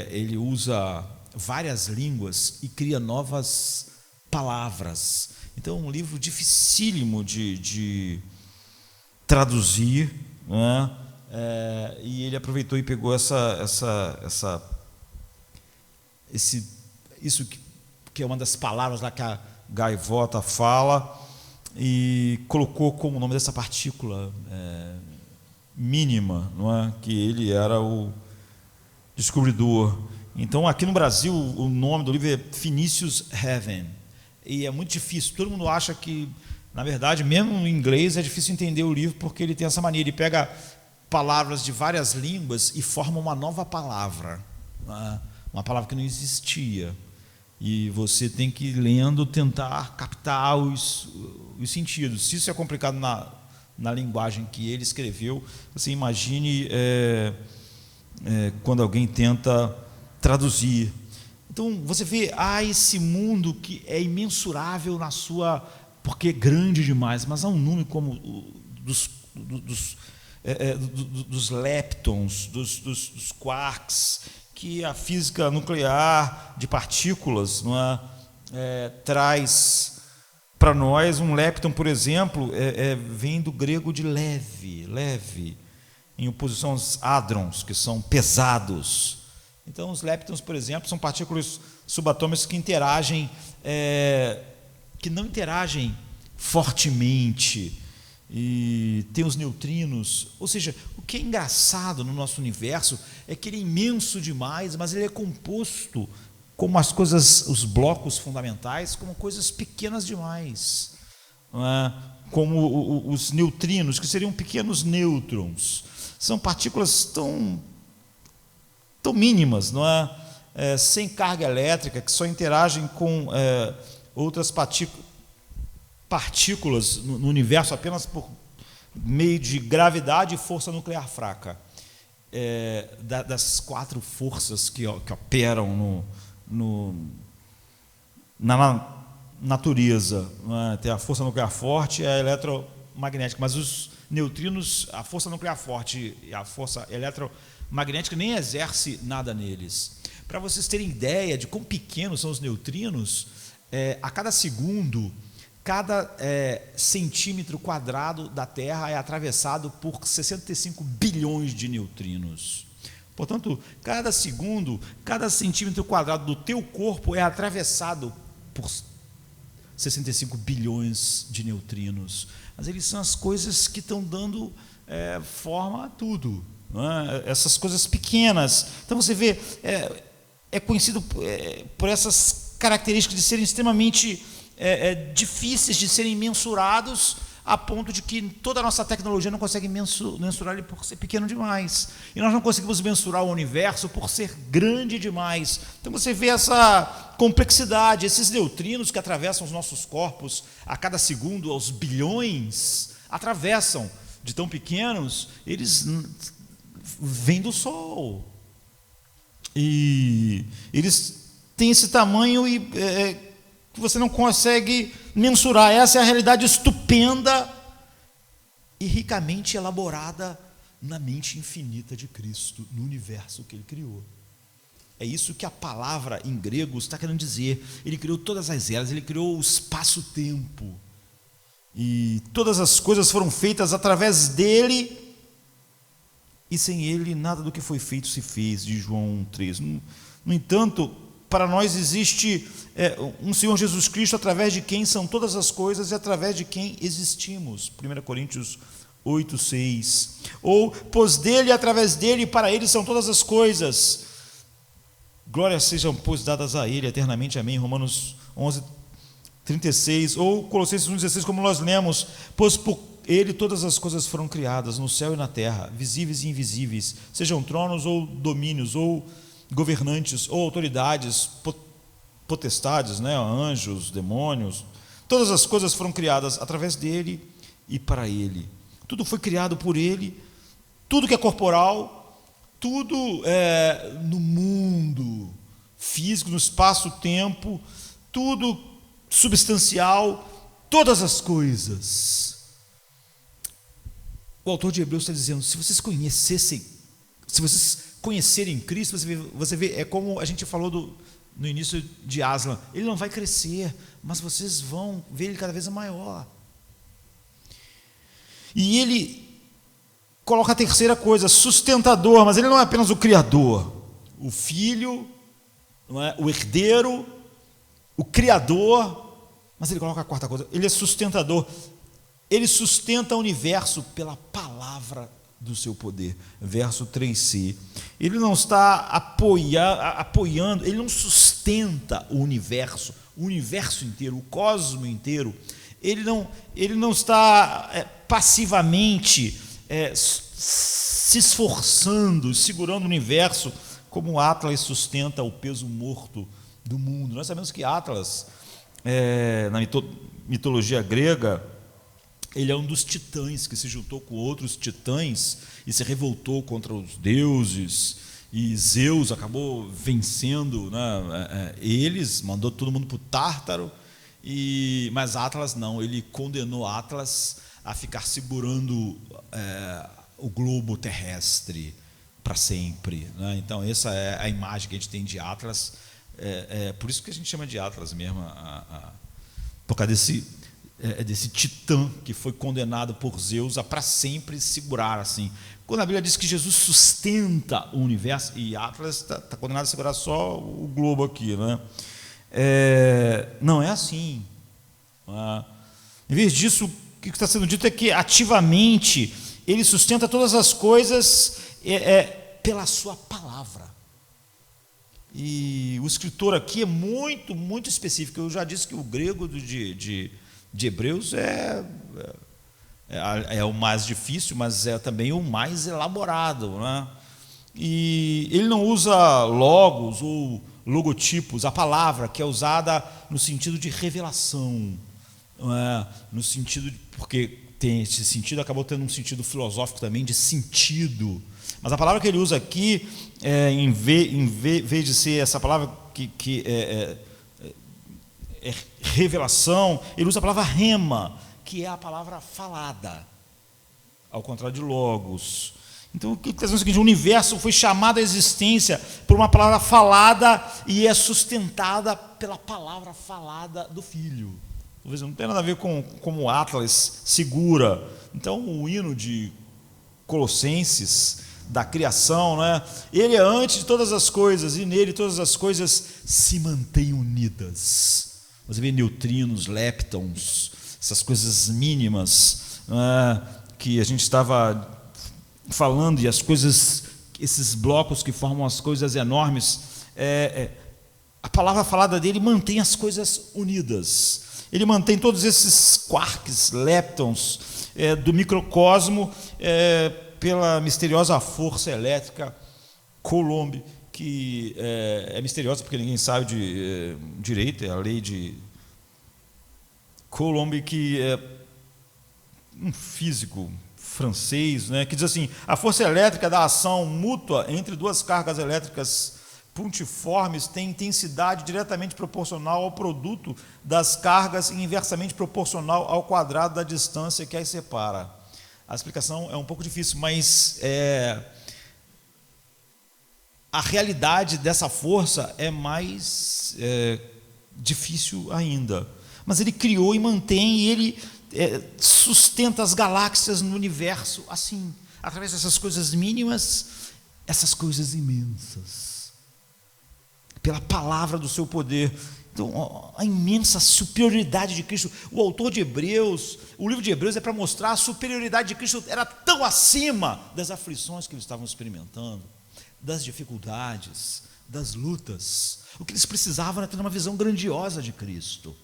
ele usa várias línguas e cria novas palavras. Então, é um livro dificílimo de traduzir, né? E ele aproveitou e pegou isso que é uma das palavras lá que a gaivota fala, e colocou como nome dessa partícula mínima, não é? Que ele era o descobridor. Então, aqui no Brasil, o nome do livro é Phoenicius Heaven, e é muito difícil. Todo mundo acha que, na verdade, mesmo em inglês, é difícil entender o livro, porque ele tem essa mania, ele pega palavras de várias línguas e forma uma nova palavra, uma palavra que não existia. E você tem que ir lendo, tentar captar os sentidos. Se isso é complicado na linguagem que ele escreveu, você imagine quando alguém tenta traduzir. Então, você vê, esse mundo que é imensurável porque é grande demais, mas há um número como dos leptons, dos quarks, que a física nuclear de partículas, não é, traz para nós. Um lepton, por exemplo, vem do grego de leve, em oposição aos hadrons, que são pesados. Então, os leptons, por exemplo, são partículas subatômicas que não interagem fortemente. E tem os neutrinos. Ou seja, o que é engraçado no nosso universo é que ele é imenso demais, mas ele é composto, como os blocos fundamentais, como coisas pequenas demais, não é? Como os neutrinos, que seriam pequenos nêutrons. São partículas tão mínimas, não é? Sem carga elétrica, que só interagem com outras partículas no universo apenas por meio de gravidade e força nuclear fraca. Das 4 forças que operam na natureza, não é? Tem a força nuclear forte e a eletromagnética, mas os neutrinos, a força nuclear forte e a força eletromagnética nem exerce nada neles. Para vocês terem ideia de quão pequenos são os neutrinos, a cada segundo, cada centímetro quadrado da Terra é atravessado por 65 bilhões de neutrinos. Portanto, cada segundo, cada centímetro quadrado do teu corpo é atravessado por 65 bilhões de neutrinos. Mas eles são as coisas que estão dando forma a tudo, não é? Essas coisas pequenas. Então, você vê, é conhecido por essas características de serem extremamente difíceis de serem mensurados, a ponto de que toda a nossa tecnologia não consegue mensurar ele por ser pequeno demais. E nós não conseguimos mensurar o universo por ser grande demais. Então você vê essa complexidade, esses neutrinos que atravessam os nossos corpos a cada segundo, aos bilhões, atravessam de tão pequenos, eles vêm do Sol. E eles têm esse tamanho que você não consegue mensurar. Essa é a realidade estupenda e ricamente elaborada na mente infinita de Cristo, no universo que Ele criou. É isso que a palavra em grego está querendo dizer. Ele criou todas as eras, Ele criou o espaço-tempo. E todas as coisas foram feitas através dEle, e sem Ele nada do que foi feito se fez, de João 3. No entanto, para nós existe um Senhor Jesus Cristo, através de quem são todas as coisas e através de quem existimos. 1 Coríntios 8:6. Ou, pois dele, através dele e para ele são todas as coisas. Glórias sejam, pois, dadas a ele eternamente. Amém. Romanos 11:36. Ou Colossenses 1:16, como nós lemos, pois por ele todas as coisas foram criadas, no céu e na terra, visíveis e invisíveis, sejam tronos ou domínios, ou governantes, ou autoridades, potestades, anjos, demônios. Todas as coisas foram criadas através dele e para ele. Tudo foi criado por ele, tudo que é corporal, tudo no mundo físico, no espaço-tempo, tudo substancial, todas as coisas. O autor de Hebreus está dizendo, se vocês conhecerem Cristo, você vê, é como a gente falou no início de Aslan, ele não vai crescer, mas vocês vão ver ele cada vez maior. E ele coloca a terceira coisa, sustentador, mas ele não é apenas o criador, o filho, não é? O herdeiro, o criador, mas ele coloca a quarta coisa, ele é sustentador. Ele sustenta o universo pela palavra do seu poder. Verso 3c. Ele não está apoiando, ele não sustenta o universo inteiro, o cosmo inteiro. Ele não está passivamente se esforçando, segurando o universo, como Atlas sustenta o peso morto do mundo. Nós sabemos que Atlas, na mitologia grega, ele é um dos titãs que se juntou com outros titãs e se revoltou contra os deuses, e Zeus acabou vencendo, eles, mandou todo mundo para o Tártaro, mas Atlas não, ele condenou Atlas a ficar segurando o globo terrestre para sempre, Então essa é a imagem que a gente tem de Atlas, por isso que a gente chama de Atlas mesmo, por causa desse titã que foi condenado por Zeus a para sempre segurar assim. Quando a Bíblia diz que Jesus sustenta o universo, e Atlas está condenado a segurar só o globo aqui, não é assim. Em vez disso, o que está sendo dito é que ativamente ele sustenta todas as coisas pela sua palavra. E o escritor aqui é muito, muito específico. Eu já disse que o grego de Hebreus é o mais difícil, mas é também o mais elaborado, E ele não usa logos ou logotipos, a palavra que é usada no sentido de revelação, no sentido porque tem esse sentido, acabou tendo um sentido filosófico também de sentido, mas a palavra que ele usa aqui, em vez de ser essa palavra que é revelação, ele usa a palavra rema, que é a palavra falada, ao contrário de logos. Então, o que está dizendo é o seguinte: o universo foi chamado à existência por uma palavra falada e é sustentada pela palavra falada do Filho. Talvez não tenha nada a ver com como o Atlas segura. Então, o hino de Colossenses, da criação, ele é antes de todas as coisas, e nele todas as coisas se mantêm unidas. Você vê neutrinos, leptons, essas coisas mínimas, que a gente estava falando, e as coisas, esses blocos que formam as coisas enormes, a palavra falada dele mantém as coisas unidas. Ele mantém todos esses quarks, leptons, do microcosmo, pela misteriosa força elétrica Coulomb, que é misteriosa porque ninguém sabe direito, é a lei de Coulomb, que é um físico francês, que diz assim: a força elétrica da ação mútua entre duas cargas elétricas puntiformes tem intensidade diretamente proporcional ao produto das cargas e inversamente proporcional ao quadrado da distância que as separa. A explicação é um pouco difícil, mas a realidade dessa força é mais difícil ainda. Mas ele criou e mantém, e ele sustenta as galáxias no universo assim, através dessas coisas mínimas, essas coisas imensas, pela palavra do seu poder. Então, a imensa superioridade de Cristo. O autor de Hebreus, o livro de Hebreus é para mostrar a superioridade de Cristo, era tão acima das aflições que eles estavam experimentando, das dificuldades, das lutas. O que eles precisavam era ter uma visão grandiosa de Cristo.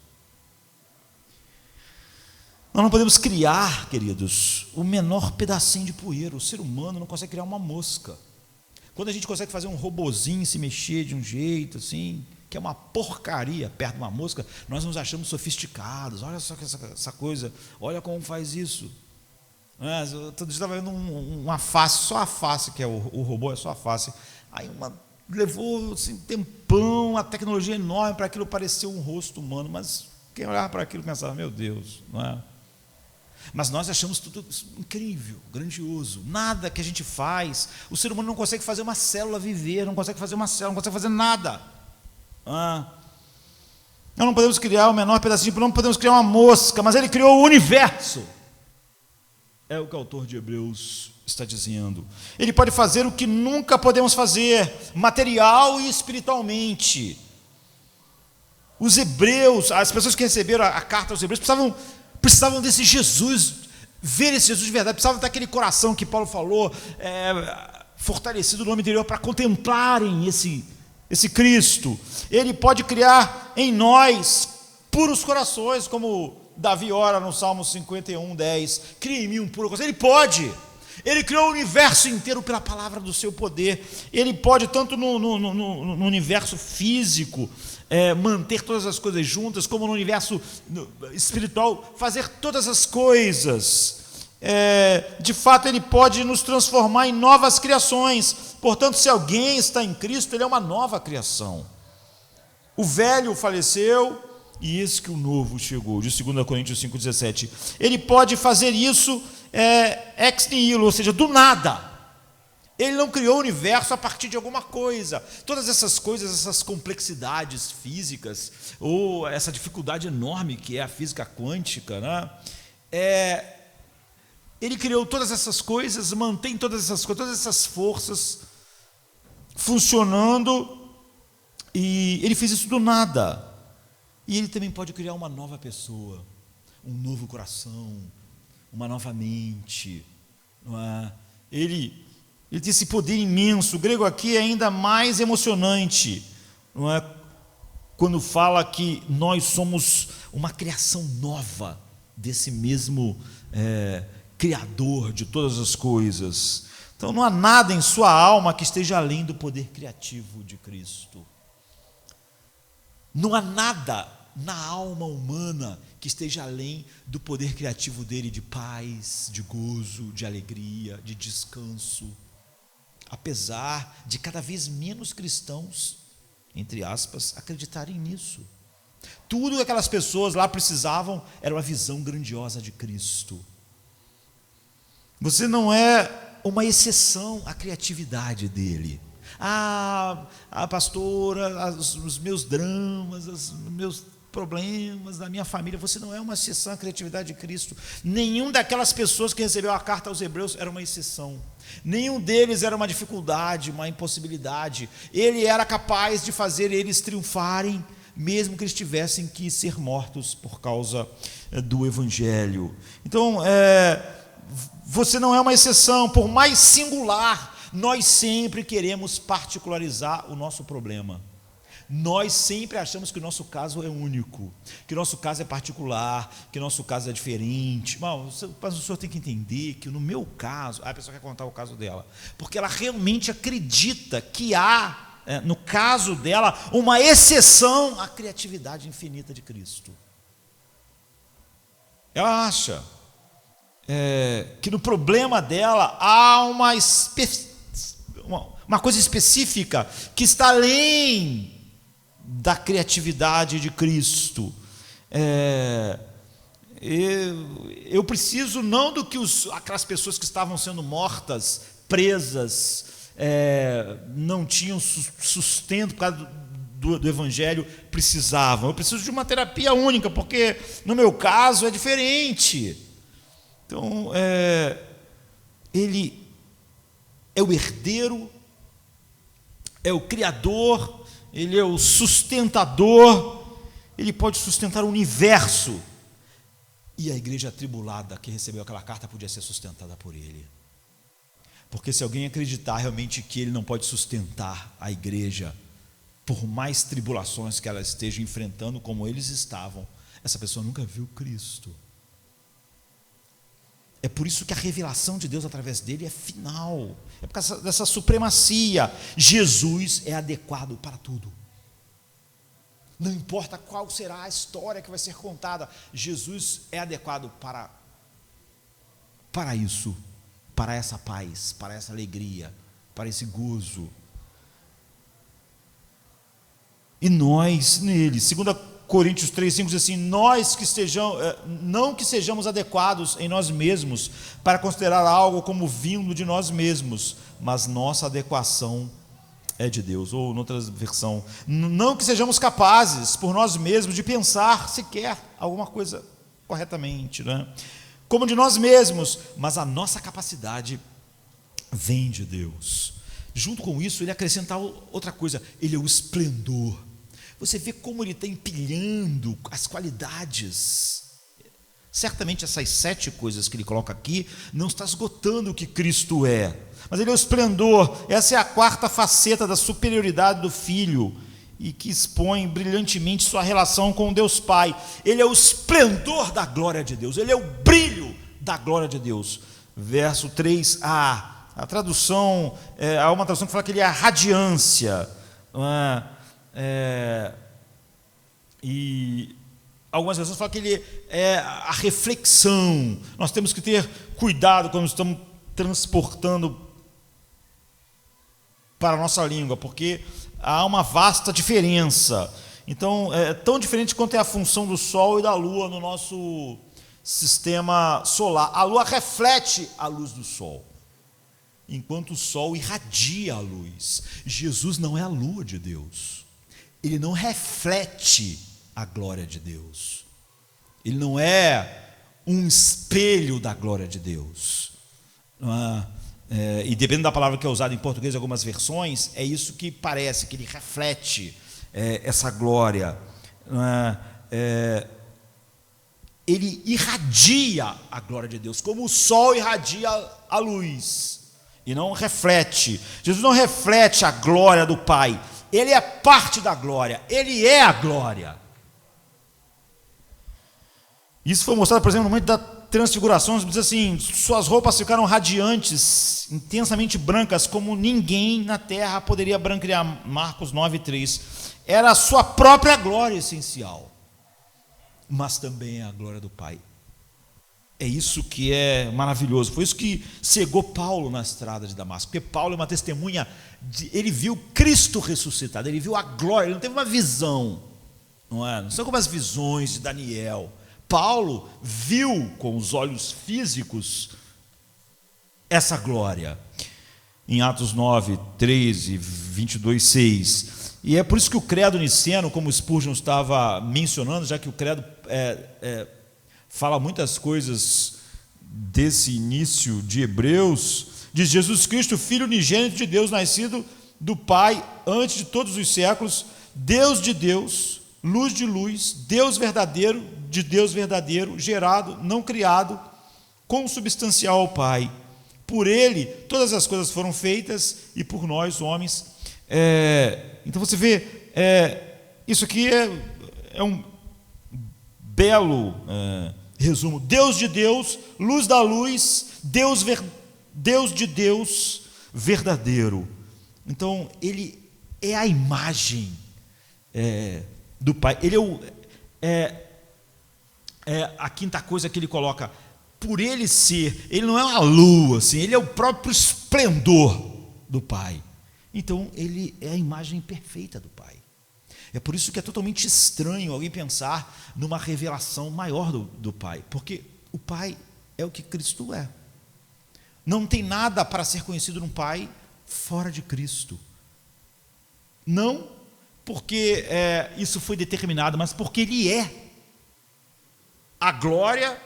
Nós não podemos criar, queridos, o menor pedacinho de poeira. O ser humano não consegue criar uma mosca. Quando a gente consegue fazer um robozinho se mexer de um jeito assim, que é uma porcaria perto de uma mosca, nós nos achamos sofisticados. Olha só essa coisa, olha como faz isso. Todo dia estava vendo uma face, só a face, que é o robô, é só a face. Aí levou assim, tempão, uma tecnologia enorme para aquilo parecer um rosto humano, mas quem olhava para aquilo pensava, meu Deus, não é? Mas nós achamos tudo incrível, grandioso. Nada que a gente faz, o ser humano não consegue fazer uma célula viver, não consegue fazer uma célula, não consegue fazer nada. Nós não podemos criar o menor pedacinho, não podemos criar uma mosca, mas ele criou o universo. É o que o autor de Hebreus está dizendo. Ele pode fazer o que nunca podemos fazer, material e espiritualmente. Os hebreus, as pessoas que receberam a carta aos hebreus, precisavam desse Jesus, ver esse Jesus de verdade, precisavam ter aquele coração que Paulo falou, fortalecido no homem interior, para contemplarem esse Cristo. Ele pode criar em nós puros corações, como Davi ora no Salmo 51:10, cria em mim um puro coração. Ele pode. Ele criou o universo inteiro pela palavra do seu poder. Ele pode, tanto no universo físico, manter todas as coisas juntas, como no universo espiritual, fazer todas as coisas. De fato, ele pode nos transformar em novas criações. Portanto, se alguém está em Cristo, ele é uma nova criação. O velho faleceu e eis que o novo chegou, de 2 Coríntios 5,17. Ele pode fazer isso ex nihilo, ou seja, do nada. Ele não criou o universo a partir de alguma coisa. Todas essas coisas, essas complexidades físicas, ou essa dificuldade enorme que é a física quântica, né? Ele criou todas essas coisas, mantém todas essas coisas, todas essas forças funcionando, e ele fez isso do nada. E ele também pode criar uma nova pessoa, um novo coração, uma nova mente, não é? Ele tem esse poder imenso. O grego aqui é ainda mais emocionante, não é? Quando fala que nós somos uma criação nova desse mesmo Criador de todas as coisas. Então não há nada em sua alma que esteja além do poder criativo de Cristo. Não há nada na alma humana que esteja além do poder criativo dele, de paz, de gozo, de alegria, de descanso. Apesar de cada vez menos cristãos, entre aspas, acreditarem nisso. Tudo que aquelas pessoas lá precisavam era uma visão grandiosa de Cristo. Você não é uma exceção à criatividade dele. Pastora, os meus dramas, os meus problemas da minha família, você não é uma exceção à criatividade de Cristo. Nenhum daquelas pessoas que recebeu a carta aos hebreus era uma exceção. Nenhum deles era uma dificuldade, uma impossibilidade. Ele era capaz de fazer eles triunfarem, mesmo que eles tivessem que ser mortos por causa do Evangelho. Então, você não é uma exceção, por mais singular. Nós sempre queremos particularizar o nosso problema. Nós sempre achamos que o nosso caso é único, que o nosso caso é particular, que o nosso caso é diferente. Mas o senhor tem que entender que no meu caso, a pessoa quer contar o caso dela, porque ela realmente acredita que há, no caso dela, uma exceção à criatividade infinita de Cristo. Ela acha que no problema dela há uma coisa específica que está além da criatividade de Cristo. Eu preciso não do que aquelas pessoas que estavam sendo mortas, presas, não tinham sustento por causa do Evangelho, precisavam. Eu preciso de uma terapia única, porque no meu caso é diferente. Então, ele é o herdeiro, é o criador, ele é o sustentador, Ele pode sustentar o universo. E a igreja atribulada que recebeu aquela carta podia ser sustentada por ele. Porque se alguém acreditar realmente que ele não pode sustentar a igreja, por mais tribulações que ela esteja enfrentando, como eles estavam, essa pessoa nunca viu Cristo. É por isso que a revelação de Deus através dele é final. É por causa dessa supremacia. Jesus é adequado para tudo. Não importa qual será a história que vai ser contada, Jesus é adequado para isso, para essa paz, para essa alegria, para esse gozo. E nós nele. 2 Coríntios 3,5 diz assim: não que sejamos adequados em nós mesmos para considerar algo como vindo de nós mesmos, mas nossa adequação é de Deus. Ou noutra versão, não que sejamos capazes por nós mesmos de pensar sequer alguma coisa corretamente, né? Como de nós mesmos, mas a nossa capacidade vem de Deus. Junto com isso, ele acrescenta outra coisa: ele é o esplendor. Você vê como ele está empilhando as qualidades. Certamente essas 7 coisas que ele coloca aqui não está esgotando o que Cristo é, mas ele é o esplendor. Essa é a 4ª faceta da superioridade do Filho, e que expõe brilhantemente sua relação com Deus Pai. Ele é o esplendor da glória de Deus, ele é o brilho da glória de Deus. Verso 3a, a tradução, há uma tradução que fala que ele é a radiância, e algumas pessoas falam que ele é a reflexão. Nós temos que ter cuidado quando estamos transportando para a nossa língua, porque há uma vasta diferença. Então, é tão diferente quanto é a função do Sol e da Lua no nosso sistema solar. A Lua reflete a luz do Sol, enquanto o Sol irradia a luz. Jesus não é a lua de Deus. Ele não reflete a glória de Deus. Ele não é um espelho da glória de Deus. E dependendo da palavra que é usada em português, em algumas versões, é isso que parece, que ele reflete essa glória. Ele irradia a glória de Deus, como o sol irradia a luz, e não reflete. Jesus não reflete a glória do Pai, ele é parte da glória, ele é a glória. Isso foi mostrado, por exemplo, no momento da transfiguração. Diz assim: suas roupas ficaram radiantes, intensamente brancas, como ninguém na terra poderia branquear. Marcos 9:3. Era a sua própria glória essencial, mas também a glória do Pai. É isso que é maravilhoso. Foi isso que cegou Paulo na estrada de Damasco, porque Paulo é uma testemunha ele viu Cristo ressuscitado, ele viu a glória, ele não teve uma visão, não são como as visões de Daniel. Paulo viu com os olhos físicos essa glória, em Atos 9, 13, 22, 6. E é por isso que o credo niceno, como Spurgeon estava mencionando, já que o credo fala muitas coisas desse início de Hebreus, diz: Jesus Cristo, Filho unigênito de Deus, nascido do Pai antes de todos os séculos, Deus de Deus, luz de luz, Deus verdadeiro de Deus verdadeiro, gerado, não criado, consubstancial ao Pai. Por ele todas as coisas foram feitas, e por nós, homens. Então você vê, isso aqui é um belo resumo. Deus de Deus, luz da luz, Deus de Deus verdadeiro. Então ele é a imagem do Pai. Ele a quinta coisa que ele coloca: por ele ser, ele não é uma lua, assim, ele é o próprio esplendor do Pai. Então ele é a imagem perfeita do Pai. É por isso que é totalmente estranho alguém pensar numa revelação maior do Pai, porque o Pai é o que Cristo é. Não tem nada para ser conhecido no Pai fora de Cristo. Não porque isso foi determinado, mas porque ele é a glória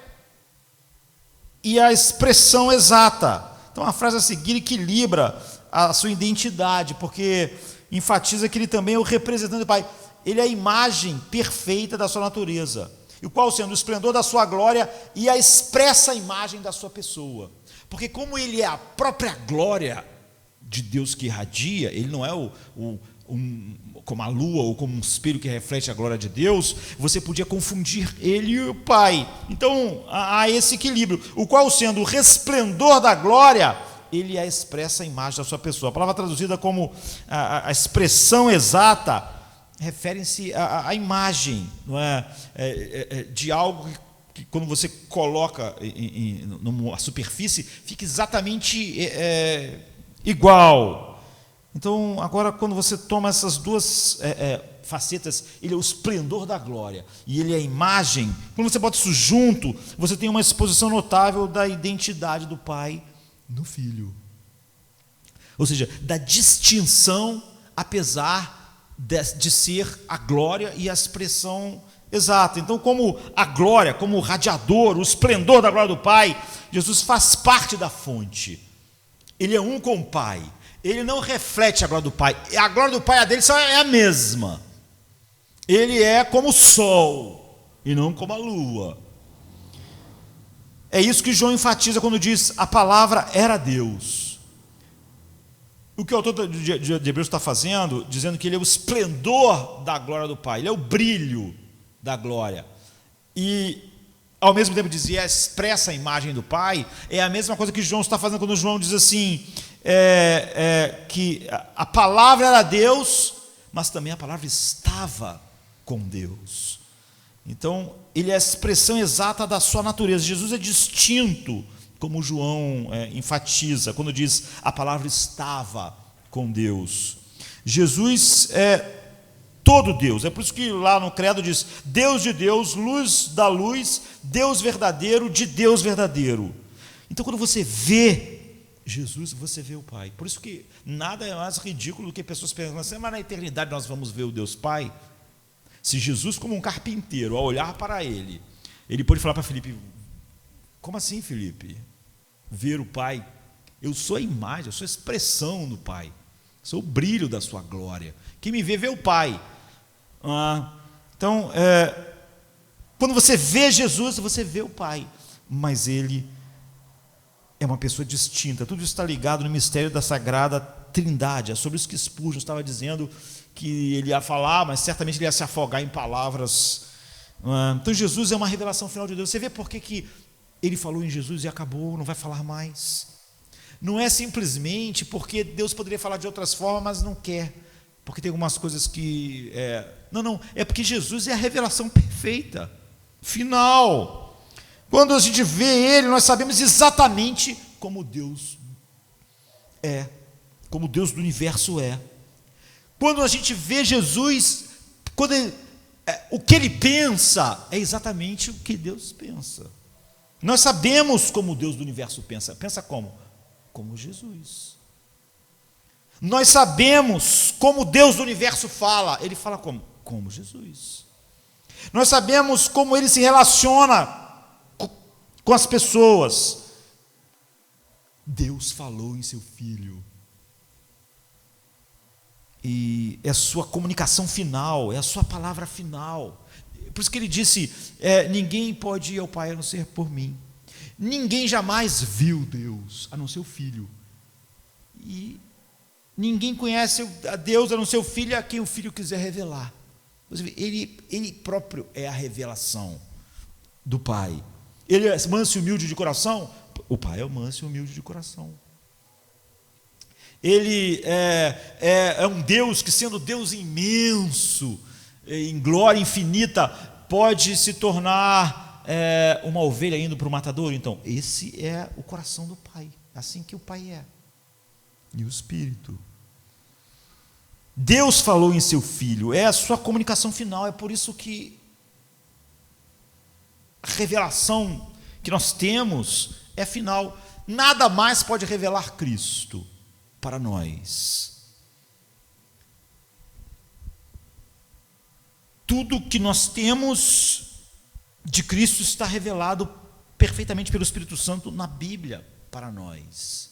e a expressão exata. Então a frase a seguir equilibra a sua identidade, porque enfatiza que ele também é o representante do Pai. ele é a imagem perfeita da sua natureza, e o qual sendo o esplendor da sua glória e a expressa imagem da sua pessoa. Porque como ele é a própria glória de Deus que irradia, ele não é como a lua ou como um espelho que reflete a glória de Deus, você podia confundir ele e o Pai. Então há esse equilíbrio, o qual sendo o resplendor da glória, ele é a expressa imagem da sua pessoa. A palavra traduzida como a expressão exata refere-se à imagem, não é? De algo que quando você coloca numa superfície, fica exatamente igual. Então, agora, quando você toma essas duas facetas, ele é o esplendor da glória e ele é a imagem. Quando você bota isso junto, você tem uma exposição notável da identidade do Pai no Filho. Ou seja, da distinção, apesar de ser a glória e a expressão exata. Então, como a glória, como o radiador, o esplendor da glória do Pai, Jesus faz parte da fonte. Ele é um com o Pai. Ele não reflete a glória do Pai. A glória do Pai e a dele é a mesma. Ele é como o sol e não como a lua. É isso que João enfatiza quando diz: a palavra era Deus. O que o autor de Hebreus está fazendo, dizendo que ele é o esplendor da glória do Pai, ele é o brilho da glória. E, ao mesmo tempo, dizia, expressa a imagem do Pai, é a mesma coisa que João está fazendo quando João diz assim, que a palavra era Deus, mas também a palavra estava com Deus. Então, ele é a expressão exata da sua natureza. Jesus é distinto, como João enfatiza, quando diz a palavra estava com Deus. Jesus é todo Deus, é por isso que lá no credo diz, Deus de Deus, luz da luz, Deus verdadeiro de Deus verdadeiro. Então, quando você vê Jesus, você vê o Pai. Por isso que nada é mais ridículo do que pessoas pensam assim, mas na eternidade nós vamos ver o Deus Pai. Se Jesus, como um carpinteiro, ao olhar para ele pode falar para Filipe, como assim, Filipe? Ver o Pai? Eu sou a imagem, eu sou a expressão do Pai, sou o brilho da sua glória. Quem me vê o Pai. Então, quando você vê Jesus, você vê o Pai, mas ele é uma pessoa distinta. Tudo isso está ligado no mistério da Sagrada Trindade. É sobre isso que Spurgeon estava dizendo, que ele ia falar, mas certamente ele ia se afogar em palavras. Então Jesus é uma revelação final de Deus. Você vê por que ele falou em Jesus e acabou, não vai falar mais. Não é simplesmente porque Deus poderia falar de outras formas, mas não quer, porque tem algumas coisas que não, é porque Jesus é a revelação perfeita, final. Quando a gente vê ele, nós sabemos exatamente como Deus é, como Deus do universo é. Quando a gente vê Jesus, o que ele pensa é exatamente o que Deus pensa. Nós sabemos como Deus do universo pensa. Pensa como? Como Jesus. Nós sabemos como Deus do universo fala. Ele fala como? Como Jesus. Nós sabemos como ele se relaciona com as pessoas. Deus falou em seu Filho. E é a sua comunicação final, é a sua palavra final. Por isso que ele disse, ninguém pode ir ao Pai a não ser por mim. Ninguém jamais viu Deus, a não ser o Filho. E ninguém conhece a Deus a não ser o Filho, a quem o Filho quiser revelar. Ele próprio é a revelação do Pai. Ele é manso e humilde de coração? O Pai é manso e humilde de coração. Ele é um Deus que, sendo Deus imenso, em glória infinita, pode se tornar uma ovelha indo para o matador. Então, esse é o coração do Pai, assim que o Pai é. E o Espírito. Deus falou em seu Filho, é a sua comunicação final, é por isso que a revelação que nós temos é final. Nada mais pode revelar Cristo para nós. Tudo que nós temos de Cristo está revelado perfeitamente pelo Espírito Santo na Bíblia para nós.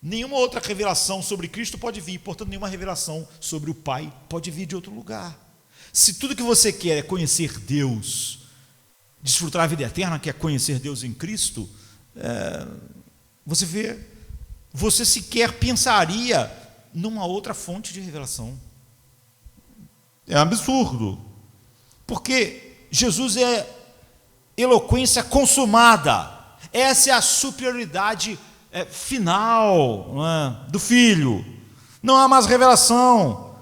Nenhuma outra revelação sobre Cristo pode vir, portanto, nenhuma revelação sobre o Pai pode vir de outro lugar. Se tudo que você quer é conhecer Deus, desfrutar a vida eterna, que é conhecer Deus em Cristo, você sequer pensaria numa outra fonte de revelação. É um absurdo, porque Jesus é eloquência consumada. Essa é a superioridade final, não é, do Filho. Não há mais revelação.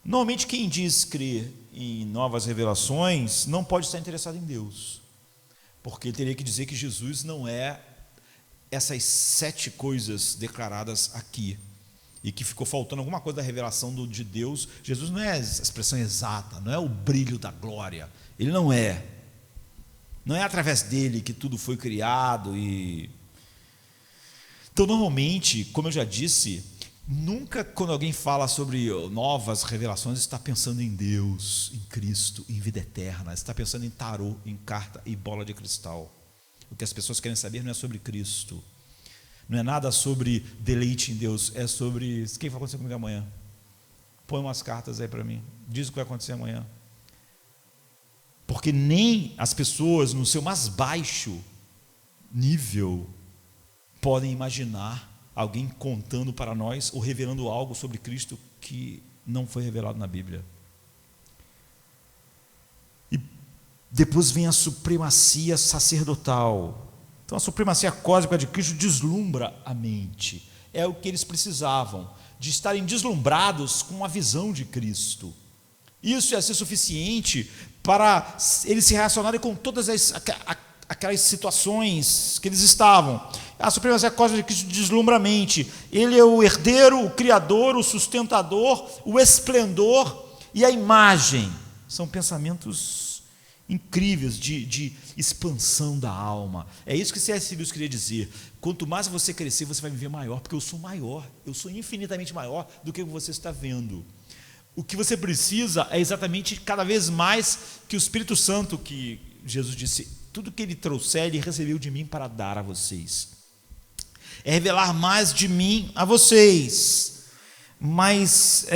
Normalmente quem diz crer em novas revelações não pode estar interessado em Deus, porque ele teria que dizer que Jesus não é essas 7 coisas declaradas aqui, e que ficou faltando alguma coisa da revelação de Deus. Jesus não é a expressão exata, não é o brilho da glória, ele não é através dele que tudo foi criado. Então, normalmente, como eu já disse, nunca quando alguém fala sobre novas revelações está pensando em Deus, em Cristo, em vida eterna, está pensando em tarô, em carta e bola de cristal. O que as pessoas querem saber não é sobre Cristo, não é nada sobre deleite em Deus, é sobre o que vai acontecer comigo amanhã. Põe umas cartas aí para mim, diz o que vai acontecer amanhã. Porque nem as pessoas no seu mais baixo nível podem imaginar alguém contando para nós ou revelando algo sobre Cristo que não foi revelado na Bíblia. E depois vem a supremacia sacerdotal. Então a supremacia cósmica de Cristo deslumbra a mente. É o que eles precisavam, de estarem deslumbrados com a visão de Cristo. Isso ia ser suficiente para eles se relacionarem com todas aquelas situações que eles estavam. A supremacia cósmica de Cristo deslumbra a mente. Ele é o herdeiro, o criador, o sustentador, o esplendor e a imagem. São pensamentos incríveis de expansão da alma. É isso que C.S. Lewis queria dizer. Quanto mais você crescer, você vai viver maior, porque eu sou maior, eu sou infinitamente maior do que você está vendo. O que você precisa é exatamente cada vez mais que o Espírito Santo, que Jesus disse, tudo que ele trouxer, ele recebeu de mim para dar a vocês. É revelar mais de mim a vocês. Mas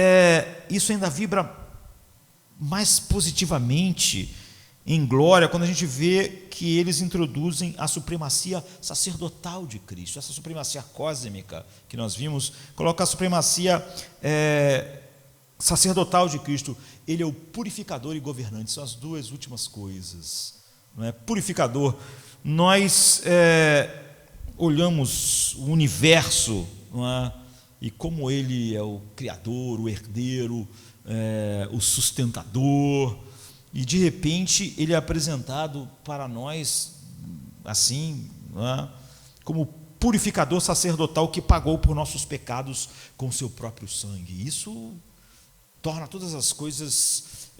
isso ainda vibra mais positivamente em glória quando a gente vê que eles introduzem a supremacia sacerdotal de Cristo. Essa supremacia cósmica que nós vimos, coloca a supremacia sacerdotal de Cristo. Ele é o purificador e governante, são as duas últimas coisas, não é? Purificador. Nós olhamos o universo, não é? E como ele é o criador, o herdeiro, o sustentador, e de repente ele é apresentado para nós assim, não é? Como purificador sacerdotal que pagou por nossos pecados com o seu próprio sangue. Isso torna todas as coisas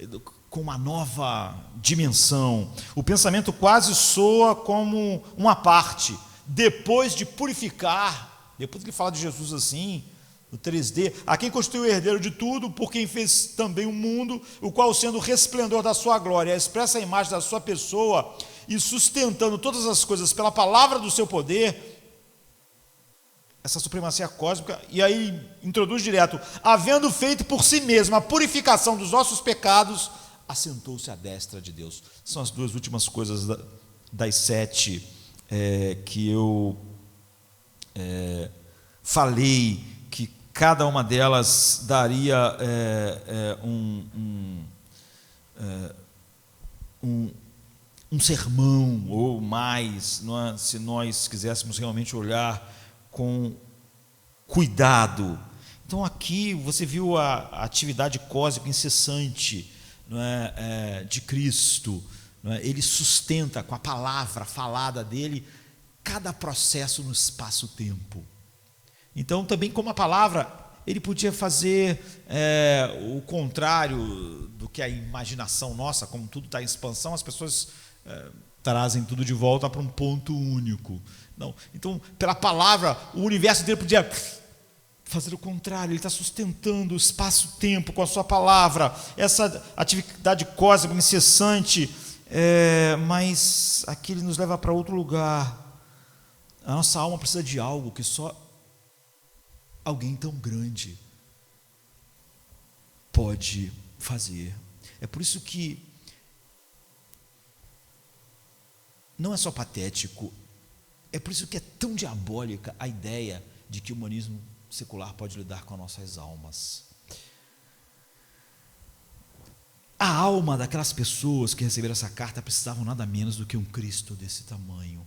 com uma nova dimensão. O pensamento quase soa como uma parte. Depois de purificar, depois que ele fala de Jesus assim, no 3D, a quem constituiu o herdeiro de tudo, por quem fez também o mundo, o qual, sendo o resplendor da sua glória, expressa a imagem da sua pessoa, e sustentando todas as coisas pela palavra do seu poder, essa supremacia cósmica, e aí introduz direto, havendo feito por si mesmo a purificação dos nossos pecados, assentou-se à destra de Deus. São as duas últimas coisas das 7 que eu falei, que cada uma delas daria um sermão ou mais, não é? Se nós quiséssemos realmente olhar com cuidado. Então aqui você viu a atividade cósmica incessante, não é, de Cristo, não é? Ele sustenta com a palavra falada dele cada processo no espaço-tempo. Então também como a palavra, ele podia fazer o contrário do que a imaginação nossa, como tudo está em expansão, as pessoas trazem tudo de volta para um ponto único. Não. Então, pela palavra, o universo inteiro podia fazer o contrário. Ele está sustentando o espaço-tempo com a sua palavra, essa atividade cósmica incessante, mas aqui ele nos leva para outro lugar. A nossa alma precisa de algo que só alguém tão grande pode fazer. É por isso que não é só patético, é por isso que é tão diabólica a ideia de que o humanismo secular pode lidar com as nossas almas. A alma daquelas pessoas que receberam essa carta precisavam nada menos do que um Cristo desse tamanho,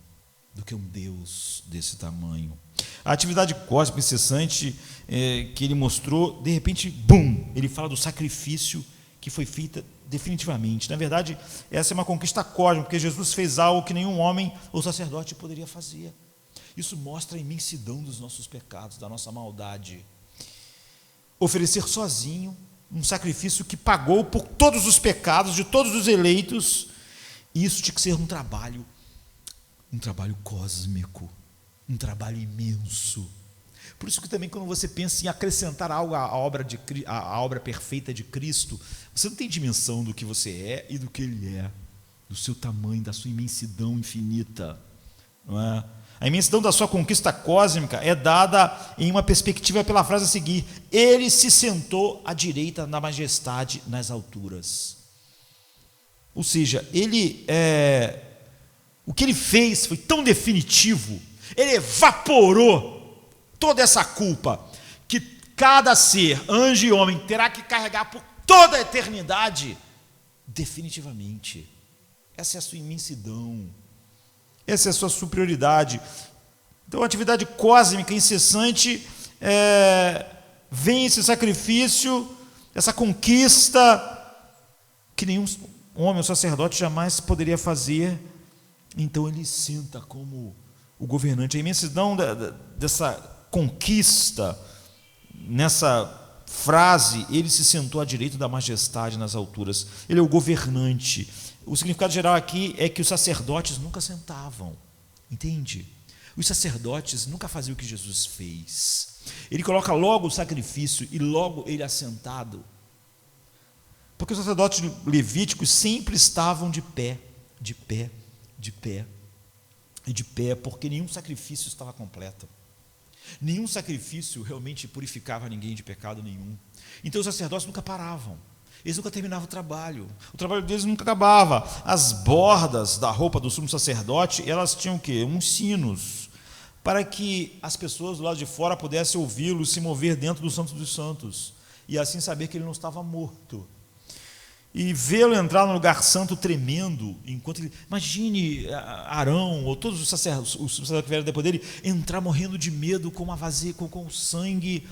do que um Deus desse tamanho. A atividade cósmica incessante que ele mostrou, de repente, bum, ele fala do sacrifício que foi feito definitivamente. Na verdade, essa é uma conquista cósmica, porque Jesus fez algo que nenhum homem ou sacerdote poderia fazer. Isso mostra a imensidão dos nossos pecados, da nossa maldade. Oferecer sozinho um sacrifício que pagou por todos os pecados de todos os eleitos, e isso tinha que ser um trabalho cósmico, um trabalho imenso. Por isso que também quando você pensa em acrescentar algo à obra perfeita de Cristo, você não tem dimensão do que você é e do que Ele é, do seu tamanho, da sua imensidão infinita, não é? A imensidão da sua conquista cósmica é dada em uma perspectiva pela frase a seguir: Ele se sentou à direita da majestade nas alturas. Ou seja, o que ele fez foi tão definitivo, ele evaporou toda essa culpa que cada ser, anjo e homem, terá que carregar por toda a eternidade, definitivamente. Essa é a sua imensidão, essa é a sua superioridade. Então, a atividade cósmica incessante vem esse sacrifício, essa conquista que nenhum homem ou sacerdote jamais poderia fazer. Então ele senta como o governante. A imensidão dessa conquista, nessa frase, ele se sentou à direita da majestade nas alturas. Ele é o governante. O significado geral aqui é que os sacerdotes nunca sentavam, entende? Os sacerdotes nunca faziam o que Jesus fez. Ele coloca logo o sacrifício e logo ele assentado, porque os sacerdotes levíticos sempre estavam de pé, de pé, de pé e de pé, porque nenhum sacrifício estava completo. Nenhum sacrifício realmente purificava ninguém de pecado nenhum. Então os sacerdotes nunca paravam, eles nunca terminavam o trabalho deles nunca acabava. As bordas da roupa do sumo sacerdote, elas tinham o quê? Uns sinos, para que as pessoas do lado de fora pudessem ouvi-lo se mover dentro do Santo dos Santos, e assim saber que ele não estava morto. E vê-lo entrar no lugar santo tremendo, enquanto ele, imagine Arão, ou todos os sacerdotes que vieram depois dele, entrar morrendo de medo com uma vazia, com sangue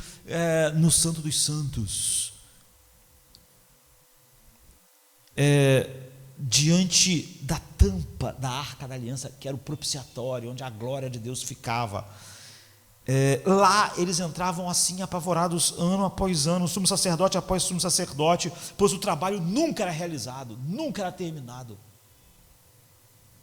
no Santo dos Santos. Diante da tampa da Arca da Aliança, que era o propiciatório, onde a glória de Deus ficava. Lá eles entravam assim apavorados, ano após ano, sumo sacerdote após sumo sacerdote, pois o trabalho nunca era realizado, nunca era terminado,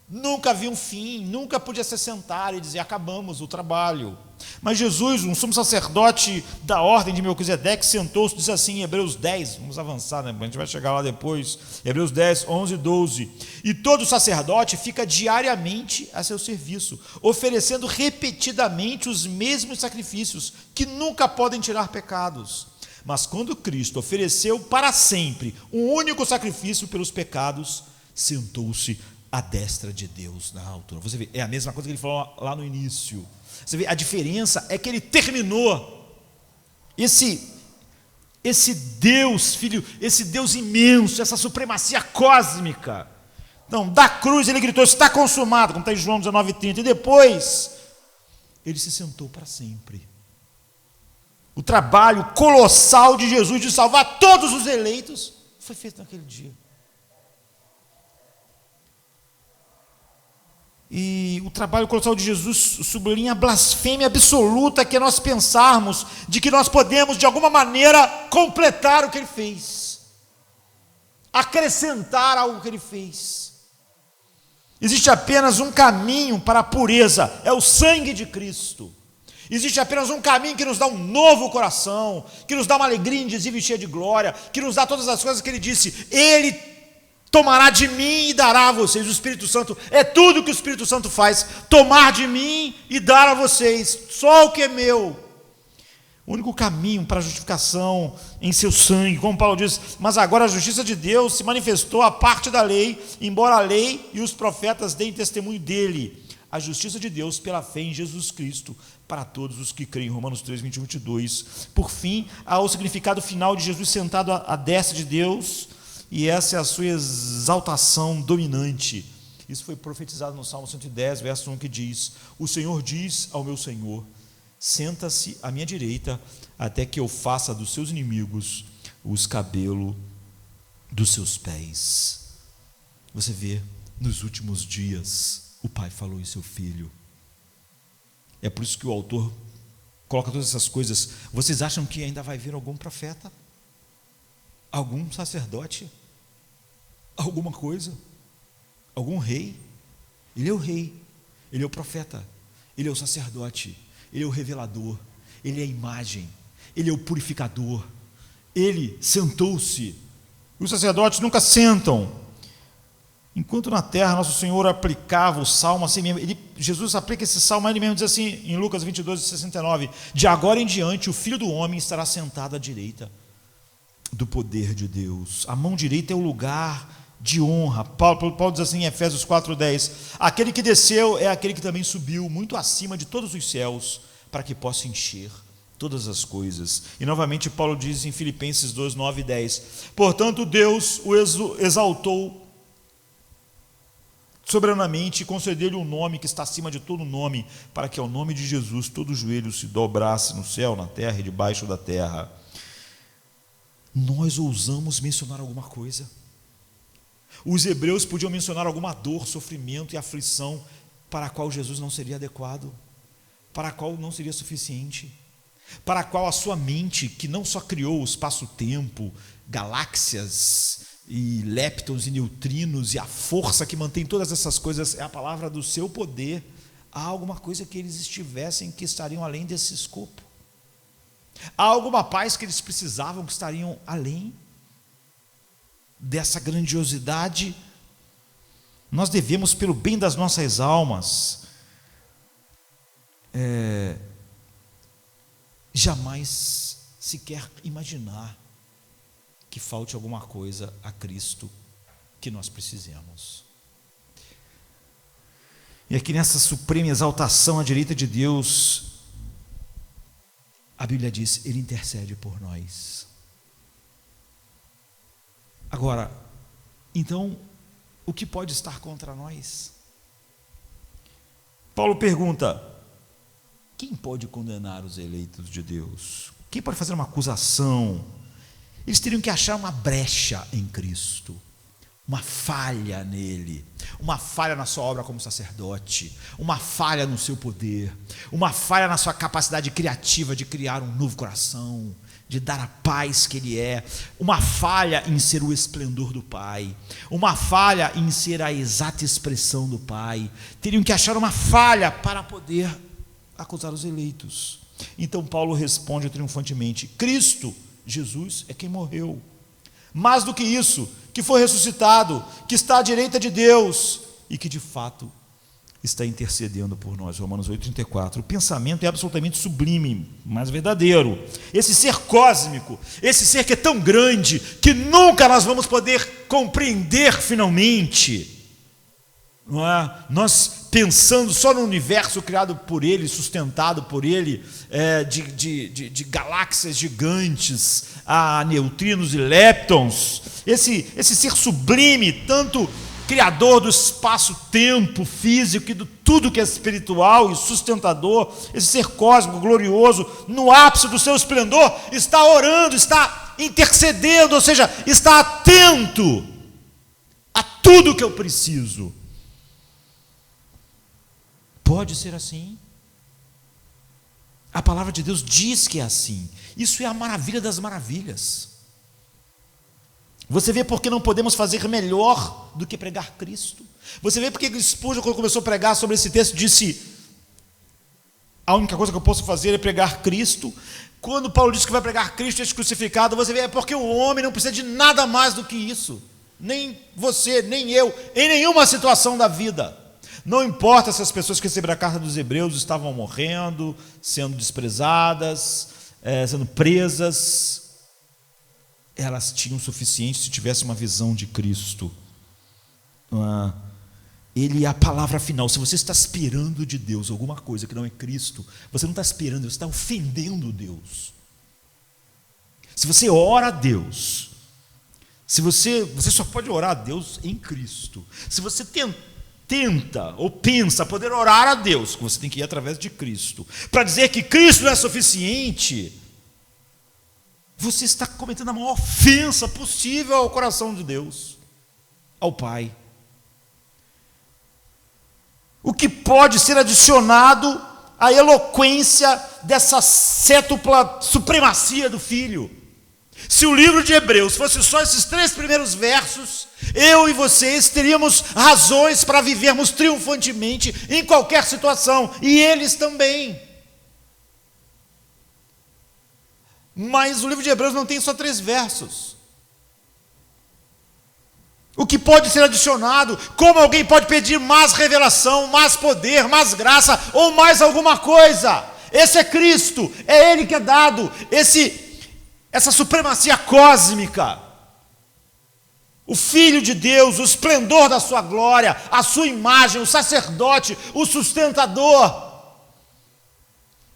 nunca havia um fim, nunca podia se sentar e dizer acabamos o trabalho. Mas Jesus, um sumo sacerdote da ordem de Melquisedeque, sentou-se, diz assim em Hebreus 10, vamos avançar, né? A gente vai chegar lá depois, Hebreus 10, 11 e 12, e todo sacerdote fica diariamente a seu serviço, oferecendo repetidamente os mesmos sacrifícios, que nunca podem tirar pecados. Mas quando Cristo ofereceu para sempre um único sacrifício pelos pecados, sentou-se à destra de Deus na altura. Você vê, é a mesma coisa que ele falou lá no início. Você vê, a diferença é que ele terminou esse Deus, filho, esse Deus imenso, essa supremacia cósmica. Não, da cruz ele gritou, está consumado, como está em João 19:30, e depois ele se sentou para sempre. O trabalho colossal de Jesus de salvar todos os eleitos foi feito naquele dia. E o trabalho colossal de Jesus sublinha a blasfêmia absoluta que é nós pensarmos de que nós podemos de alguma maneira completar o que ele fez, acrescentar algo que ele fez. Existe apenas um caminho para a pureza, é o sangue de Cristo. Existe apenas um caminho que nos dá um novo coração, que nos dá uma alegria indizível e cheia de glória, que nos dá todas as coisas que ele disse, ele tomará de mim e dará a vocês. O Espírito Santo é tudo que o Espírito Santo faz, tomar de mim e dar a vocês, só o que é meu. O único caminho para a justificação em seu sangue, como Paulo diz, mas agora a justiça de Deus se manifestou à parte da lei, embora a lei e os profetas deem testemunho dele. A justiça de Deus pela fé em Jesus Cristo, para todos os que creem. Romanos 3, 21 e 22. Por fim, há o significado final de Jesus sentado à destra de Deus, e essa é a sua exaltação dominante. Isso foi profetizado no Salmo 110, verso 1, que diz: o Senhor diz ao meu Senhor: senta-se à minha direita, até que eu faça dos seus inimigos o escabelo dos seus pés. Você vê, nos últimos dias, o Pai falou em seu Filho. É por isso que o autor coloca todas essas coisas. Vocês acham que ainda vai vir algum profeta? Algum sacerdote? Alguma coisa? Algum rei? Ele é o rei, ele é o profeta, ele é o sacerdote, ele é o revelador, ele é a imagem, ele é o purificador. Ele sentou-se. Os sacerdotes nunca sentam. Enquanto na terra Nosso Senhor aplicava o salmo assim mesmo, Jesus aplica esse salmo, ele mesmo diz assim em Lucas 22, 69: de agora em diante o Filho do Homem estará sentado à direita do poder de Deus. A mão direita é o lugar de honra. Paulo diz assim em Efésios 4:10: aquele que desceu é aquele que também subiu muito acima de todos os céus, para que possa encher todas as coisas. E novamente Paulo diz em Filipenses 2, 9 e 10: portanto Deus o exaltou soberanamente e concedeu-lhe um nome que está acima de todo nome, para que ao nome de Jesus todo joelho se dobrasse no céu, na terra e debaixo da terra. Nós ousamos mencionar alguma coisa? Os hebreus podiam mencionar alguma dor, sofrimento e aflição para a qual Jesus não seria adequado, para a qual não seria suficiente, para a qual a sua mente, que não só criou o espaço-tempo, galáxias e leptons e neutrinos e a força que mantém todas essas coisas, é a palavra do seu poder, há alguma coisa que eles estivessem que estariam além desse escopo? Há alguma paz que eles precisavam que estariam além dessa grandiosidade? Nós devemos, pelo bem das nossas almas, jamais sequer imaginar que falte alguma coisa a Cristo que nós precisemos. E aqui nessa suprema exaltação à direita de Deus, a Bíblia diz: Ele intercede por nós. Agora, então, o que pode estar contra nós? Paulo pergunta: quem pode condenar os eleitos de Deus? Quem pode fazer uma acusação? Eles teriam que achar uma brecha em Cristo, uma falha nele, uma falha na sua obra como sacerdote, uma falha no seu poder, uma falha na sua capacidade criativa de criar um novo coração, de dar a paz que ele é, uma falha em ser o esplendor do Pai, uma falha em ser a exata expressão do Pai. Teriam que achar uma falha para poder acusar os eleitos. Então Paulo responde triunfantemente: Cristo, Jesus, é quem morreu. Mais do que isso, que foi ressuscitado, que está à direita de Deus e que de fato está intercedendo por nós. Romanos 8,34. O pensamento é absolutamente sublime, mas verdadeiro. Esse ser cósmico, esse ser que é tão grande que nunca nós vamos poder compreender finalmente, não é? Nós pensando só no universo criado por Ele, sustentado por Ele, de galáxias gigantes, a neutrinos e leptons, esse ser sublime, tanto criador do espaço-tempo físico e de tudo que é espiritual e sustentador, esse ser cósmico, glorioso, no ápice do seu esplendor, está orando, está intercedendo, ou seja, está atento a tudo que eu preciso. Pode ser assim? A palavra de Deus diz que é assim. Isso é a maravilha das maravilhas. Você vê porque não podemos fazer melhor do que pregar Cristo. Você vê porque Spurgeon, quando começou a pregar sobre esse texto, disse: a única coisa que eu posso fazer é pregar Cristo. Quando Paulo diz que vai pregar Cristo este crucificado, você vê, é porque o homem não precisa de nada mais do que isso. Nem você, nem eu, em nenhuma situação da vida. Não importa se as pessoas que receberam a carta dos Hebreus estavam morrendo, sendo desprezadas, sendo presas, elas tinham o suficiente se tivesse uma visão de Cristo. Ele é a palavra final. Se você está esperando de Deus alguma coisa que não é Cristo, você não está esperando, você está ofendendo Deus. Se você ora a Deus, se você só pode orar a Deus em Cristo. Se você tenta ou pensa poder orar a Deus, você tem que ir através de Cristo, para dizer que Cristo não é suficiente, você está cometendo a maior ofensa possível ao coração de Deus, ao Pai. O que pode ser adicionado à eloquência dessa cétupla supremacia do Filho? Se o livro de Hebreus fosse só esses 3 primeiros versos, eu e vocês teríamos razões para vivermos triunfantemente em qualquer situação, e eles também. Mas o livro de Hebreus não tem só 3 versos. O que pode ser adicionado? Como alguém pode pedir mais revelação, mais poder, mais graça ou mais alguma coisa? Esse é Cristo, é Ele que é dado, essa supremacia cósmica, o Filho de Deus, o esplendor da sua glória, a sua imagem, o sacerdote, o sustentador.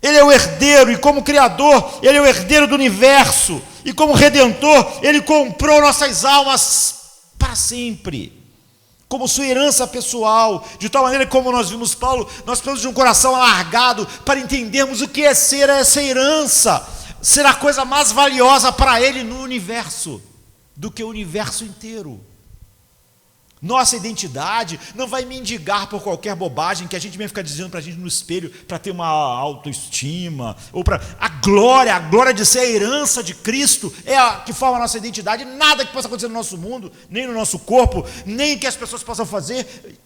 Ele é o herdeiro, e como Criador, Ele é o herdeiro do universo, e como Redentor, Ele comprou nossas almas para sempre, como sua herança pessoal, de tal maneira que, como nós vimos Paulo, nós precisamos de um coração alargado para entendermos o que é ser essa herança, ser a coisa mais valiosa para Ele no universo, do que o universo inteiro. Nossa identidade não vai mendigar por qualquer bobagem que a gente mesmo fica dizendo para a gente no espelho, para ter uma autoestima, ou para a glória de ser a herança de Cristo, é a que forma a nossa identidade. Nada que possa acontecer no nosso mundo, nem no nosso corpo, nem que as pessoas possam fazer,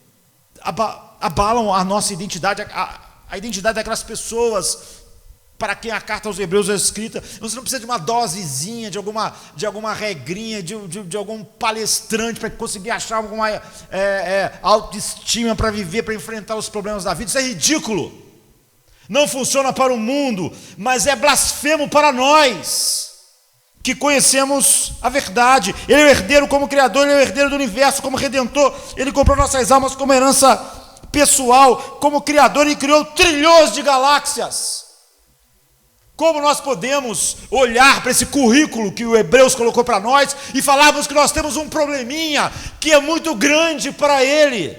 abalam a nossa identidade, a identidade daquelas pessoas para quem a carta aos Hebreus é escrita. Você não precisa de uma dosezinha, de alguma regrinha, de algum palestrante para conseguir achar alguma autoestima para viver, para enfrentar os problemas da vida. Isso é ridículo. Não funciona para o mundo, mas é blasfemo para nós, que conhecemos a verdade. Ele é o herdeiro como Criador, Ele é o herdeiro do universo como Redentor. Ele comprou nossas almas como herança pessoal, como Criador. Ele criou trilhões de galáxias. Como nós podemos olhar para esse currículo que o Hebreus colocou para nós e falarmos que nós temos um probleminha que é muito grande para Ele,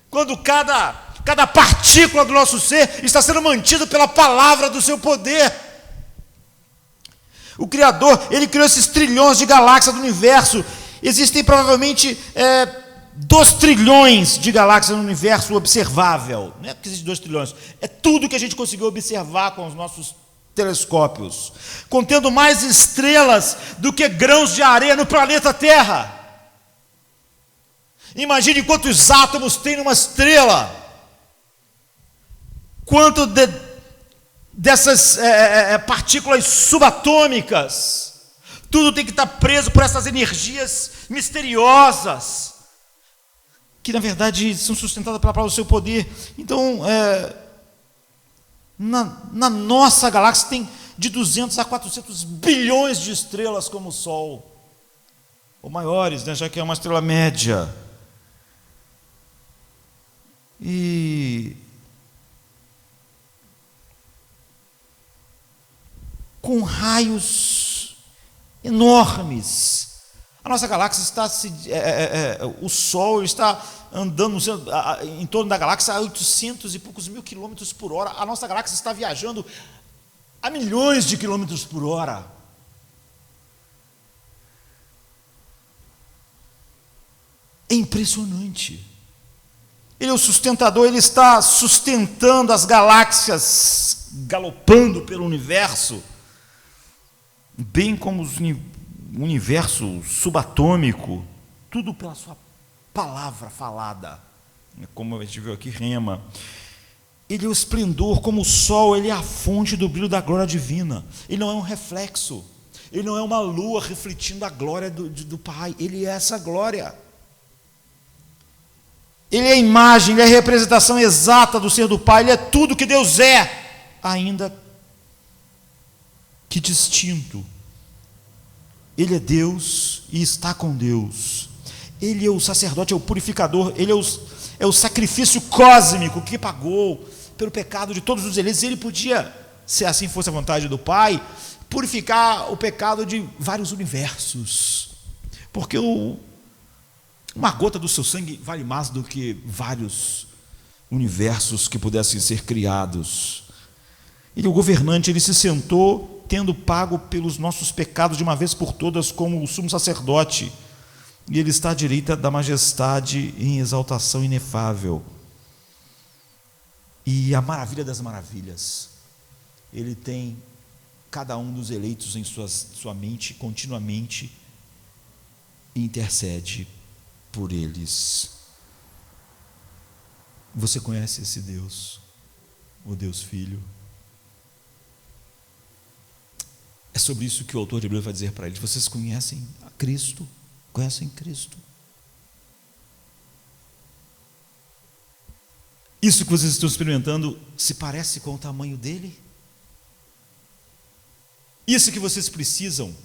quando cada partícula do nosso ser está sendo mantida pela palavra do seu poder? O Criador, Ele criou esses trilhões de galáxias do universo. Existem provavelmente 2 trilhões de galáxias no universo observável. Não é porque existem 2 trilhões, é tudo que a gente conseguiu observar com os nossos telescópios, contendo mais estrelas do que grãos de areia no planeta Terra. Imagine quantos átomos tem numa estrela, quanto dessas partículas subatômicas. Tudo tem que estar preso por essas energias misteriosas, que na verdade são sustentadas pela palavra do seu poder. Então, na nossa galáxia tem de 200 a 400 bilhões de estrelas como o Sol, ou maiores, já que é uma estrela média. E com raios enormes. A nossa galáxia está o Sol está andando em torno da galáxia a 800 e poucos mil quilômetros por hora. A nossa galáxia está viajando a milhões de quilômetros por hora. É impressionante. Ele é o sustentador, Ele está sustentando as galáxias, galopando pelo universo, bem como o universo subatômico, tudo pela sua palavra falada, como a gente viu aqui, rema. Ele é o esplendor como o sol, Ele é a fonte do brilho da glória divina. Ele não é um reflexo, Ele não é uma lua refletindo a glória do Pai, Ele é essa glória. Ele é a imagem, Ele é a representação exata do ser do Pai, Ele é tudo que Deus é, ainda Que distinto! Ele é Deus e está com Deus. Ele é o sacerdote, é o purificador, ele é o sacrifício cósmico que pagou pelo pecado de todos os eleitos. Ele podia, se assim fosse a vontade do Pai, purificar o pecado de vários universos, porque uma gota do seu sangue vale mais do que vários universos que pudessem ser criados. Ele é o governante, ele se sentou tendo pago pelos nossos pecados de uma vez por todas como o sumo sacerdote, e ele está à direita da majestade em exaltação inefável. E a maravilha das maravilhas, ele tem cada um dos eleitos em sua mente continuamente e intercede por eles. Você conhece esse Deus, o Deus Filho? É sobre isso que o autor de Hebreus vai dizer para eles: vocês conhecem a Cristo? Conhecem Cristo? Isso que vocês estão experimentando se parece com o tamanho dele? Isso que vocês precisam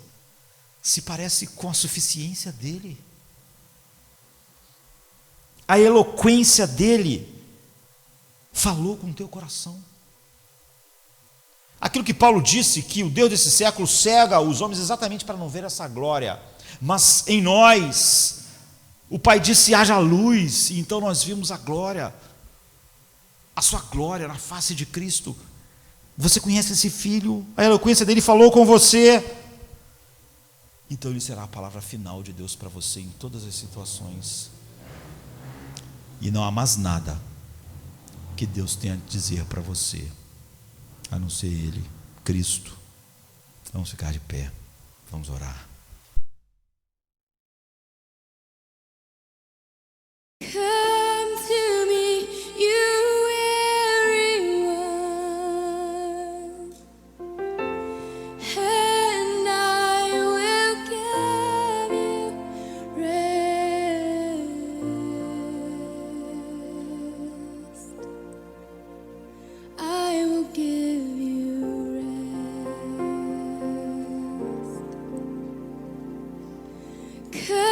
se parece com a suficiência dele? A eloquência dele falou com o teu coração? Aquilo que Paulo disse, que o Deus desse século cega os homens exatamente para não ver essa glória, mas em nós, o Pai disse: haja luz, e então nós vimos a glória, a sua glória na face de Cristo. Você conhece esse Filho? A eloquência dele falou com você? Então ele será a palavra final de Deus para você em todas as situações. E não há mais nada que Deus tenha a dizer para você, a não ser Ele, Cristo. Vamos ficar de pé, vamos orar. Come to me, you weary one, and I will give you rest. I will give you rest.